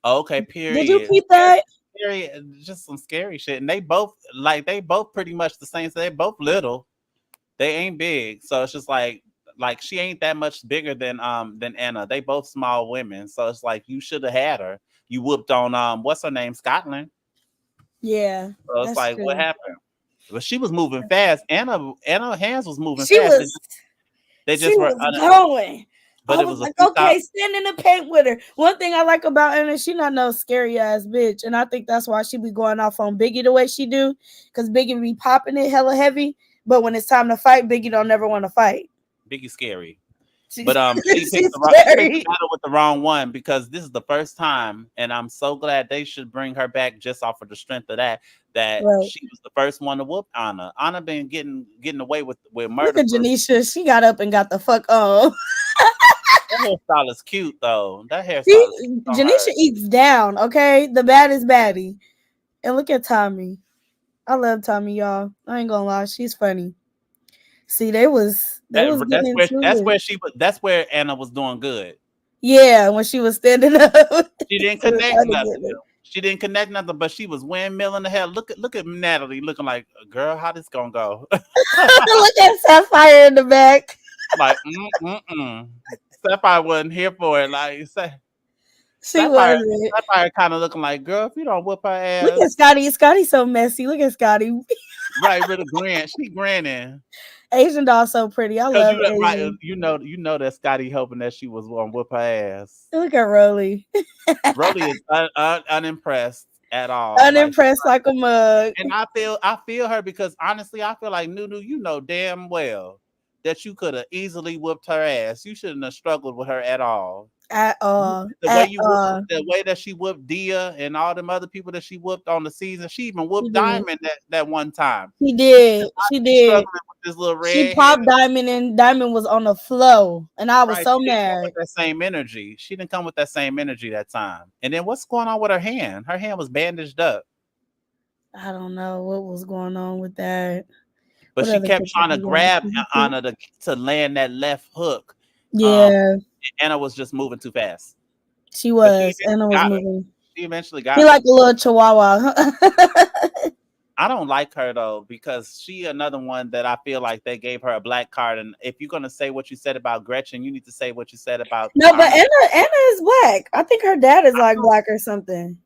Okay, Did you period. peep that? Scary, just some scary shit. And they both pretty much the same. So they both little. They ain't big. So it's just like she ain't that much bigger than Anna. They both small women. So it's like you should have had her. You whooped on what's her name? Scotland. Yeah, So it's that's like what true. happened? But she was moving fast. Anna hands was moving She fast. was They she just were was going. but I it was was a like, few okay, times. stand in the paint with her. One thing I like about Anna, she not no scary ass bitch, and I think that's why she be going off on Biggie the way she do, because Biggie be popping it hella heavy, but when it's time to fight, Biggie don't never want to fight. Biggie scary. But She's she's she picked the scary. battle with the wrong one because this is the first time, and I'm so glad they should bring her back just off of the strength of that Right. she was the first one to whoop Anna. Anna been getting away with Look murder at for Janisha. She got up and got the fuck on. that hairstyle is cute though. That hairstyle is See, cute on Janisha her. eats down, okay? The baddest baddie. And look at Tommy. I love Tommy, y'all. I ain't gonna lie, she's funny. See, they was getting That's into it. where that's where Anna was doing good. Yeah, when she was standing up. She didn't She was connect trying to nothing. get it. She didn't connect nothing, but she was windmilling the hell. Look at Natalie looking like, girl, how this gonna go? Look at Sapphire in the back. Like, Sapphire wasn't here for it. Like, She Sapphire, wasn't. Sapphire kind of looking like, girl, if you don't whoop her Look at ass, Scotty. Scotty's so messy. Look at Scotty. right with a grin. She grinning Asian doll so pretty. I because love Asian. you know that Scotty hoping that she was gonna whoop her ass. Look at Rolly. Rolly is unimpressed at all. Like, Unimpressed like a mug. and I feel her because honestly, I feel like Nunu, you know damn well that you could have easily whooped her ass. You shouldn't have struggled with her at all. At all. The way At you whooped, all. the way that she whooped Dia and all them other people that she whooped on the season, she even She whooped did. Diamond that one time. She You did. should not She be did. struggling with this little She redhead. popped Diamond and Diamond was on the flow. And I was Right, so she didn't come mad. with that same energy. She didn't come with that same energy that time. And then what's going on with her hand? Her hand was bandaged up, I don't know what was going on with that. but What she other kept pictures trying to we got? grab Anna to land that left hook. Um, Yeah, Anna was just moving too fast, she but she was. eventually Anna was got her. moving. She eventually She got like her. a little chihuahua. I don't like her though because she another one that I feel like they gave her a black card. And if you're gonna say what you said about Gretchen, you need to say what you said about No, but Tommy. Anna is black. I think her dad is I like know black or something.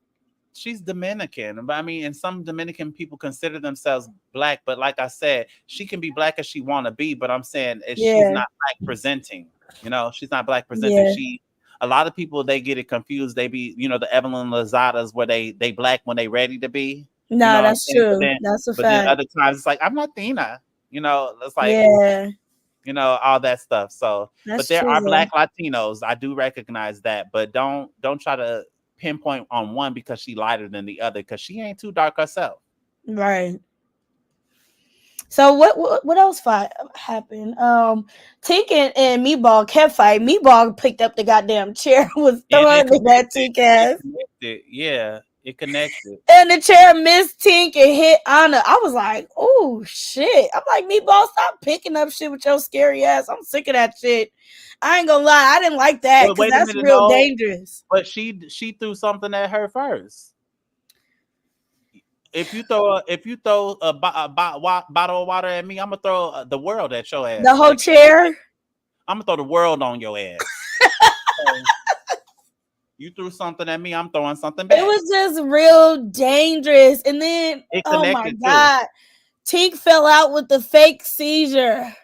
she's Dominican, but I mean, and some Dominican people consider themselves black. But like I said, she can be black as she want to be. But I'm saying she's Yeah. not black presenting. She's not black presenting. Yeah. A lot of people, they get it confused. They be, the Evelyn Lozadas where they black when they ready to be. You Nah, know what I'm that's saying? true. That's a But then fact. other times it's like, I'm Latina. It's like, Yeah, all that stuff. So, but that's there true are though. black Latinos. I do recognize that, but don't try to pinpoint on one because she lighter than the other because she ain't too dark herself. Right. So what else happened? Tink and Meatball kept fighting. Meatball picked up the goddamn chair, was And throwing it it at connected. Tink It ass. connected. Yeah, it connected. And the chair missed Tink and hit Anna. I was like, oh shit. I'm like, Meatball, stop picking up shit with your scary ass. I'm sick of that shit. I ain't gonna lie, I didn't like that But because wait a that's minute, real no. dangerous. But she threw something at her first. If you throw a bottle of water at me, I'm gonna throw the world at your The ass. whole Like chair. I'm gonna throw the world on your ass. So, you threw something at me, I'm throwing something It back. was just real dangerous. And then, It oh my connected too. God, Tink fell out with the fake seizure.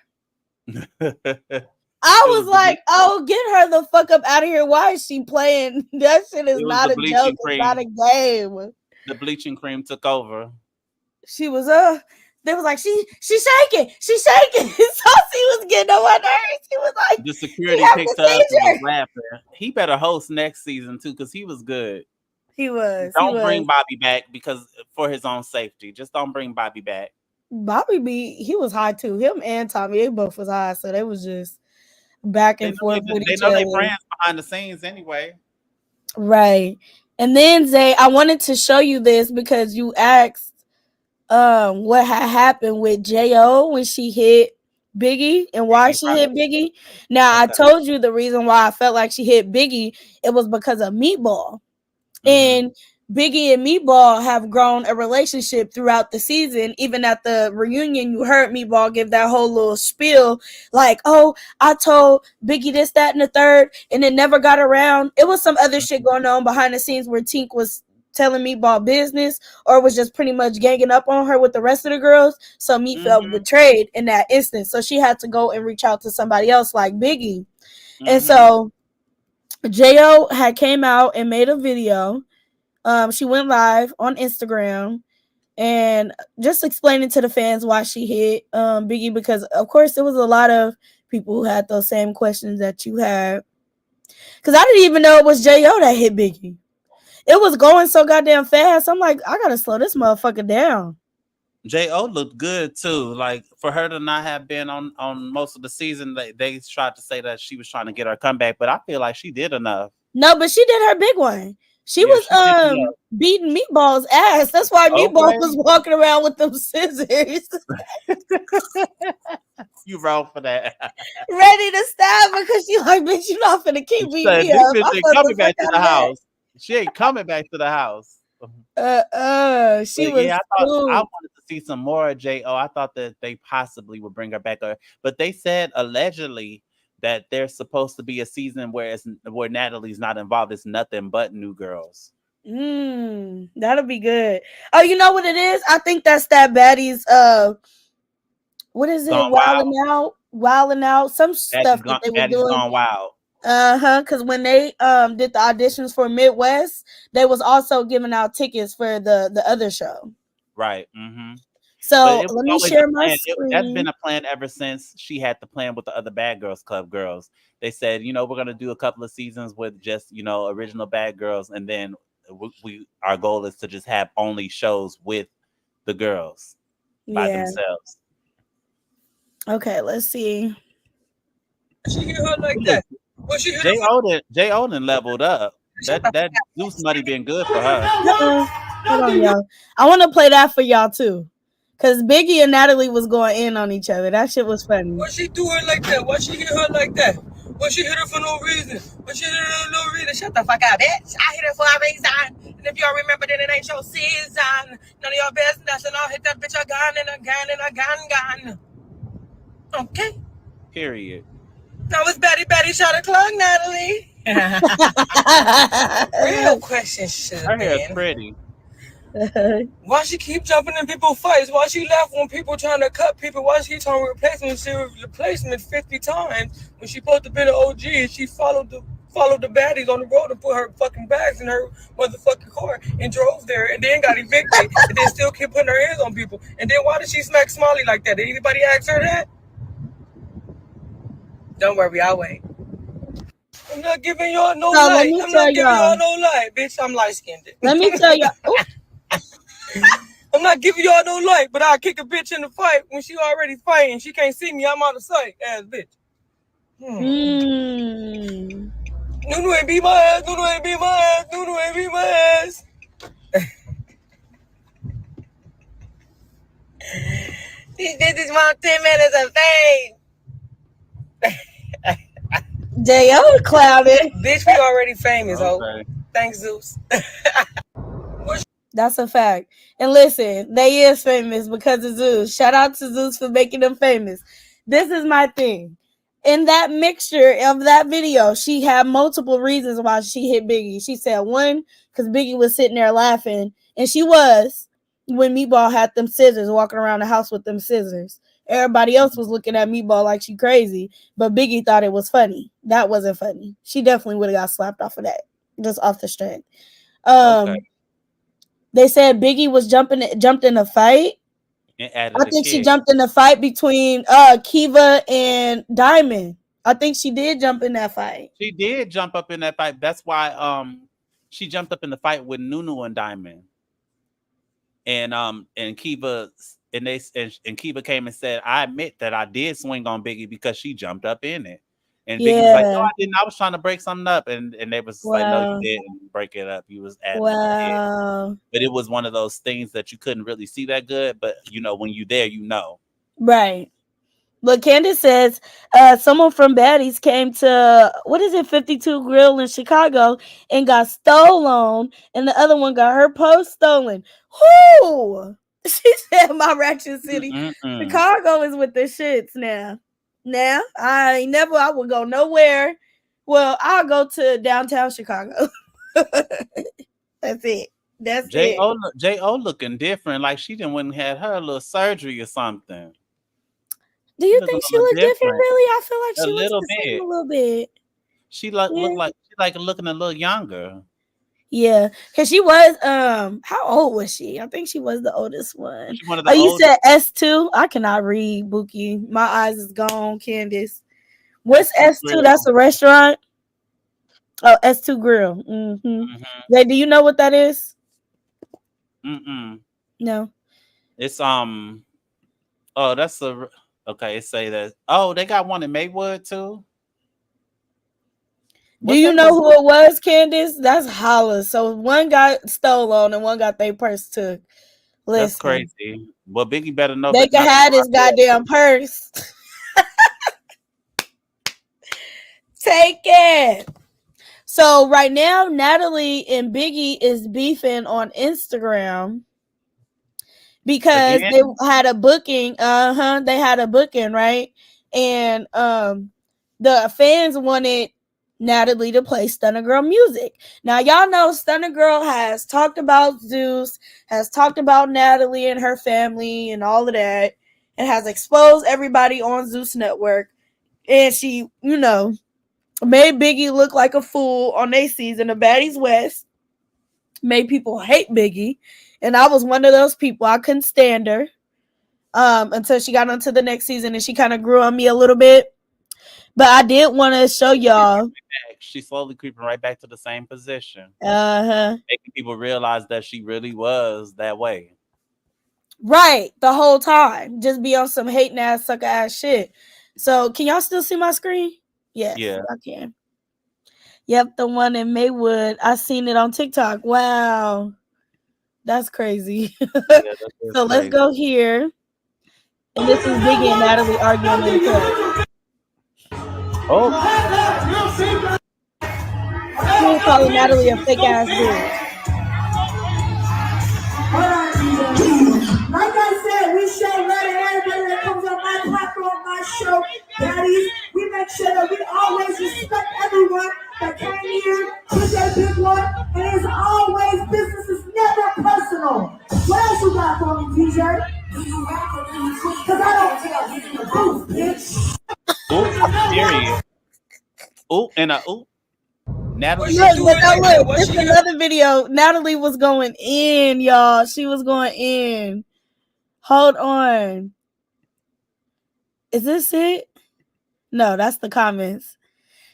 it I was was like, oh, get her the fuck up out of here. Why is she playing? That shit is the not a joke. bleaching It's not cream. a game. The bleaching cream took over. She was they was like, she's shaking. She's shaking. So she was getting on my nerves. She was like, The he security has picked the her up and was seizure. laughing. He better host next season too, because he was good. He was. Don't bring Bobby back because for his own safety. Just don't bring Bobby back. Bobby B, he was high too. Him and Tommy, they both was high. So they was just back They and know forth with they each know they other. friends behind the scenes anyway. Right. And then Zay, I wanted to show you this because you asked what had happened with Jo when she hit Biggie and why Biggie, she right. hit Biggie. Now I Okay. told you the reason why I felt like she hit Biggie, it was because of Meatball. Mm-hmm. And Biggie and Meatball have grown a relationship throughout the season. Even at the reunion, you heard Meatball give that whole little spiel like, oh, I told Biggie this, that, and the third, and it never got around. It was some other shit going on behind the scenes where Tink was telling Meatball business or was just pretty much ganging up on her with the rest of the girls. So Meat felt Mm-hmm. betrayed in that instance. So she had to go and reach out to somebody else like Biggie. And Mm-hmm. so Jo had came out and made a video. She went live on Instagram and just explaining to the fans why she hit Biggie because of course there was a lot of people who had those same questions that you had. Because I didn't even know it was Jo that hit Biggie. It was going so goddamn fast. I'm like, I gotta slow this motherfucker down. Jo looked good too. Like for her to not have been on most of the season, they tried to say that she was trying to get her comeback, but I feel like she did enough. No, but she did her big one. She Yeah, was she did enough. beating Meatball's ass. That's why Meatball Okay, was walking around with them scissors, you wrong for that. ready to stab her because she like, bitch, you not finna keep She beating said, me "This up. bitch I ain't fuck the coming fuck back to out the of that. house. She ain't coming back to the house." She But was yeah, I cool. wanted to see some more of Jo. I thought that they possibly would bring her back, but they said allegedly that there's supposed to be a season where Natalie's not involved. It's nothing but new girls. That'll be good. Oh, you know what it is? I think that's that Baddies. What is it? Gone wild. Wilding out. Some stuff that they were Baddie's doing. gone wild. Because when they did the auditions for Midwest, they was also giving out tickets for the other show. Right. Mm-hmm. But So it was let me always a share my plan. That's been screen. a plan ever since she had the plan with the other Bad Girls Club girls. They said, we're gonna do a couple of seasons with just original Bad Girls, and then our goal is to just have only shows with the girls by Yeah. themselves. Okay, let's see. She hit her like that. What she hit her for? J Odin leveled up. That Zeus money been good for her. Hold on, y'all. I want to play that for y'all too. Cause Biggie and Natalie was going in on each other. That shit was funny. What she do her like that? Why she hit her like that? What she hit her for no reason? What she hit her for no reason? Shut the fuck up, bitch. I hit her for a reason. And if y'all remember that it ain't your season, none of your business. And I'll hit that bitch again and again and again. Okay. Period. Now it's Betty shot a clock, Natalie. Real question should Her have hair is been, pretty. Why she keep jumping in people's fights? Why she left when people trying to cut people? Why she trying to replacement 50 times when she supposed to be the OG and she followed the baddies on the road and put her fucking bags in her motherfucking car and drove there and then got evicted and then still keep putting her hands on people. And then why did she smack Smiley like that? Did anybody ask her that? Don't worry, I'll wait. I'm not giving y'all no So let light. me I'm tell not giving y'all. y'all no light, bitch. I'm light skinned. Let me tell y'all. Ooh, I'm not giving y'all no light, but I'll kick a bitch in the fight when she already fighting. She can't see me. I'm out of sight, ass bitch. mm. Nunu ain't beat my ass. Nunu ain't beat my ass. Nunu ain't beat my ass. These bitches want 10 minutes of fame. J.O. clouded. Bitch, we already famous, ho. Okay. Thanks, Zeus. That's a fact. And listen, they is famous because of Zeus. Shout out to Zeus for making them famous. This is my thing. In that mixture of that video, she had multiple reasons why she hit Biggie. She said one, because Biggie was sitting there laughing, and she was when Meatball had them scissors, walking around the house with them scissors. Everybody else was looking at Meatball like she crazy, but Biggie thought it was funny. That wasn't funny. She definitely would have got slapped off of that, just off the strength. Okay. They said Biggie was jumped in a fight. And I added a think she kid. jumped in a fight between Kiva and Diamond. I think she did jump in that fight. She did jump up in that fight. That's why she jumped up in the fight with Nunu and Diamond. And Kiva and Kiva came and said, I admit that I did swing on Biggie because she jumped up in it. And Biggie was like, no, Yeah. I didn't. I was trying to break something up. And they was like, no, you Wow. didn't break it up. You was adding a kid. Wow. But it was one of those things that you couldn't really see that good. But you know, when you there, you know. Right. But Candace says someone from Baddies came to, what is it, 52 Grill in Chicago and got stolen, and the other one got her post stolen. Whoo! She said my Ratchet City. Mm-mm. Chicago is with the shits now. Now, I would go nowhere. Well, I'll go to downtown Chicago. That's it. That's it. J.O. looking different. Like she didn't went and had her little surgery or something. Do you Looking think a she little looked different, different. really? I feel like A she looks little the same bit. a little bit. She Yeah. looked like she like looking a little younger. Yeah, because she was how old was she? I think she was the oldest one. She one of Oh, the you oldest. said S2? I cannot read, Bookie. My eyes is gone, Candace. What's S2 S2? That's Grill. a restaurant. Oh, S2 Grill. Mm-hmm. Zay, do you know what that is? Mm-mm. No. It's oh, that's a okay. It say that. Oh, they got one in Maywood too. Do Was you that know the who it was, Candace? That's Holla. So one got stolen and one got their purse took. That's Listen, crazy. Well, Biggie better know they that can not to have go this out there. goddamn purse. Take it. So right now, Natalie and Biggie is beefing on Instagram because they Again? had a booking. They had a booking, right? And the fans wanted Natalie to play Stunner Girl music. Now y'all know Stunner Girl has talked about Zeus, has talked about Natalie and her family and all of that, and has exposed everybody on Zeus Network. And she, made Biggie look like a fool on their season of Baddies West. Made people hate Biggie, and I was one of those people. I couldn't stand her until she got onto the next season, and she kind of grew on me a little bit. But I did want to show y'all. She's slowly creeping right back to the same position, Uh-huh. making people realize that she really was that way. Right, the whole time. Just be on some hating ass, sucker ass shit. So, can y'all still see my screen? Yes, Yeah. I can. Yep, the one in Maywood. I seen it on TikTok. Wow. That's crazy. Yeah, that is So let's crazy. go here. And this is Biggie and Natalie arguing in the club. Oh, He was calling Natalie a fake ass bitch. Like I said, we show love to everybody that comes on my platform, my show, Baddies. We make sure that we always respect everyone that came here to their big one. And it's always, business is never personal. DJ? Because I don't tell you the truth, bitch. Ooh, period. Ooh, and a ooh. What Natalie she got Look, the but doing now like video. that? look, What it's she hit? another video. Natalie was going in, y'all. She was going in. Hold on. Is this it? No, that's the comments.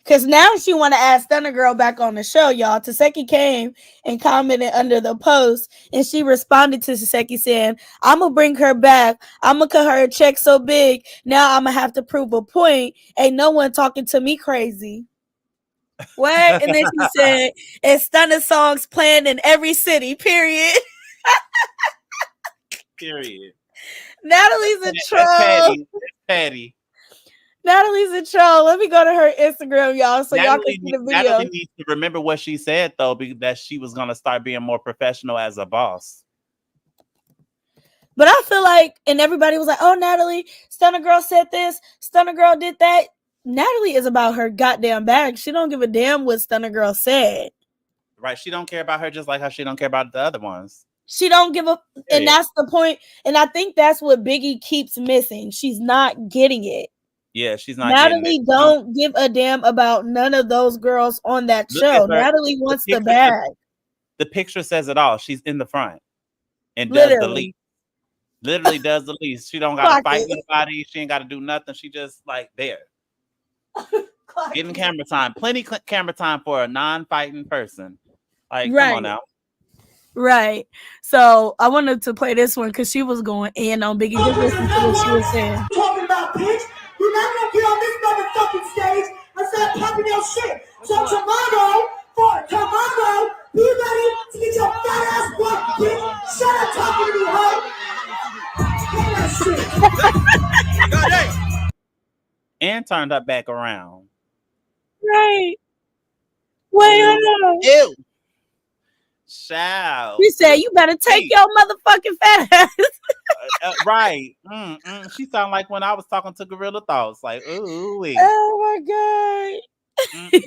Cause now she want to add Stunner Girl back on the show, y'all. Taseki came and commented under the post, and she responded to Taseki saying, "I'm gonna bring her back. I'm gonna cut her a check so big. Now I'm gonna have to prove a point. Ain't no one talking to me crazy." What? And then she said, "And Stunner songs playing in every city." Period. Period. Natalie's a That's troll. Patty. That's Patty. Natalie's a troll. Let me go to her Instagram, y'all, so y'all can see the Natalie video. needs to remember what she said though, because that she was gonna start being more professional as a boss. But I feel like, and everybody was like, "Oh, Natalie, Stunner Girl said this, Stunner Girl did that." Natalie is about her goddamn bag. She don't give a damn what Stunner Girl said. Right? She don't care about her just like how she don't care about the other ones. She don't give a, and Period. that's the point. And I think that's what Biggie keeps missing. She's not getting it. Yeah, she's not getting it. Natalie don't give a damn about none of those girls on that Look at show. her. Natalie The wants the picture, bag. the picture says it all. She's in the front and does the Literally. least. Literally does the least. She don't gotta Clock fight it. nobody. She ain't gotta do nothing. She just like there. Clock Getting it. camera time. Plenty camera time for a non-fighting person. Like, come on Right. now. Right. So I wanted to play this one because she was going in on Biggie. Just listen to what she was saying. Talking about, bitch. You're not gonna get on this motherfucking stage and start popping your shit. So tomorrow, be ready to get your fat ass butt, bitch. Shut up talking to me, hoe. Get that shit. God dang. And turned her back around. Right. Wait, hold on. Ew. Shout. She said, "You better take your motherfucking fat ass." Right. She sounded like when I was talking to Gorilla Thoughts. Like, ooh. Oh my god.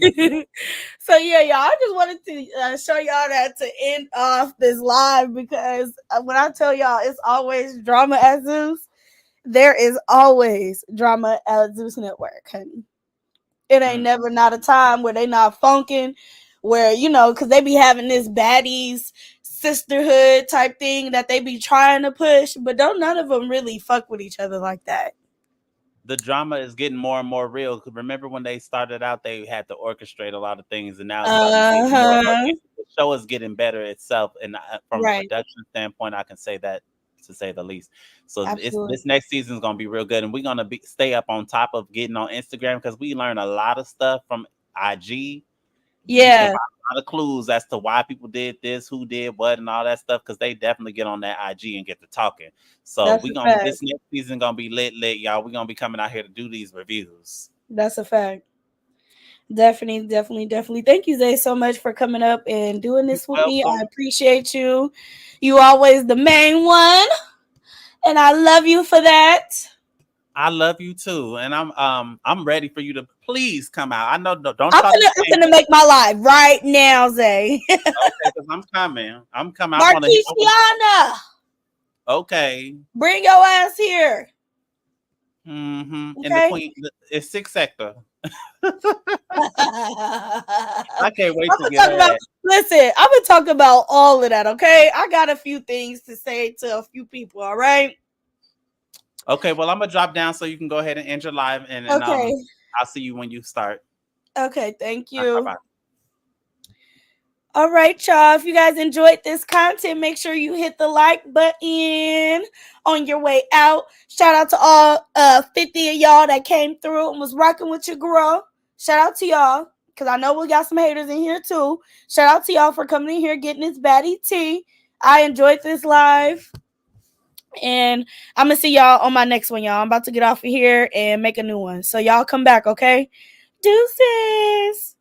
So yeah, y'all, I just wanted to show y'all that to end off this live because when I tell y'all it's always drama at Zeus, there is always drama at Zeus Network, honey. It ain't never not a time where they not funking, where, you know, because they be having this baddies sisterhood type thing that they be trying to push, but don't none of them really fuck with each other like that. The drama is getting more and more real. Because remember when they started out, they had to orchestrate a lot of things, and now it's starting to get more. The show is getting better itself, and from a Right. production standpoint, I can say that to say the least. So Absolutely. this next season is going to be real good, and we're going to stay up on top of getting on Instagram because we learn a lot of stuff from IG. You can Yeah, find a lot of clues as to why people did this, who did what, and all that stuff. Because they definitely get on that IG and get to talking. So that's we a gonna fact. this next season gonna be lit, y'all. We're gonna be coming out here to do these reviews. That's a fact. Definitely. Thank you, Zay, so much for coming up and doing this with me. I appreciate you. You always the main one, and I love you for that. I love you too, and I'm ready for you to please come out. I know, don't I'm try to. I'm gonna make my live right now, Zay. Okay, because I'm coming. I want to. Marquisiana, Okay. bring your ass here. And the Okay. queen is 6th sector. I'm I can't wait to gonna get talk about. that. Listen, I'm gonna talk about all of that. Okay, I got a few things to say to a few people. All right. Okay, well, I'm gonna drop down so you can go ahead and end your live, and Okay. I'll see you when you start. Okay. Thank All right, you. bye-bye. All right, y'all. If you guys enjoyed this content, make sure you hit the like button on your way out. Shout out to all 50 of y'all that came through and was rocking with your girl. Shout out to y'all, because I know we got some haters in here too. Shout out to y'all for coming in here, getting this baddie tea. I enjoyed this live. And I'm going to see y'all on my next one, y'all. I'm about to get off of here and make a new one. So y'all come back, okay? Deuces.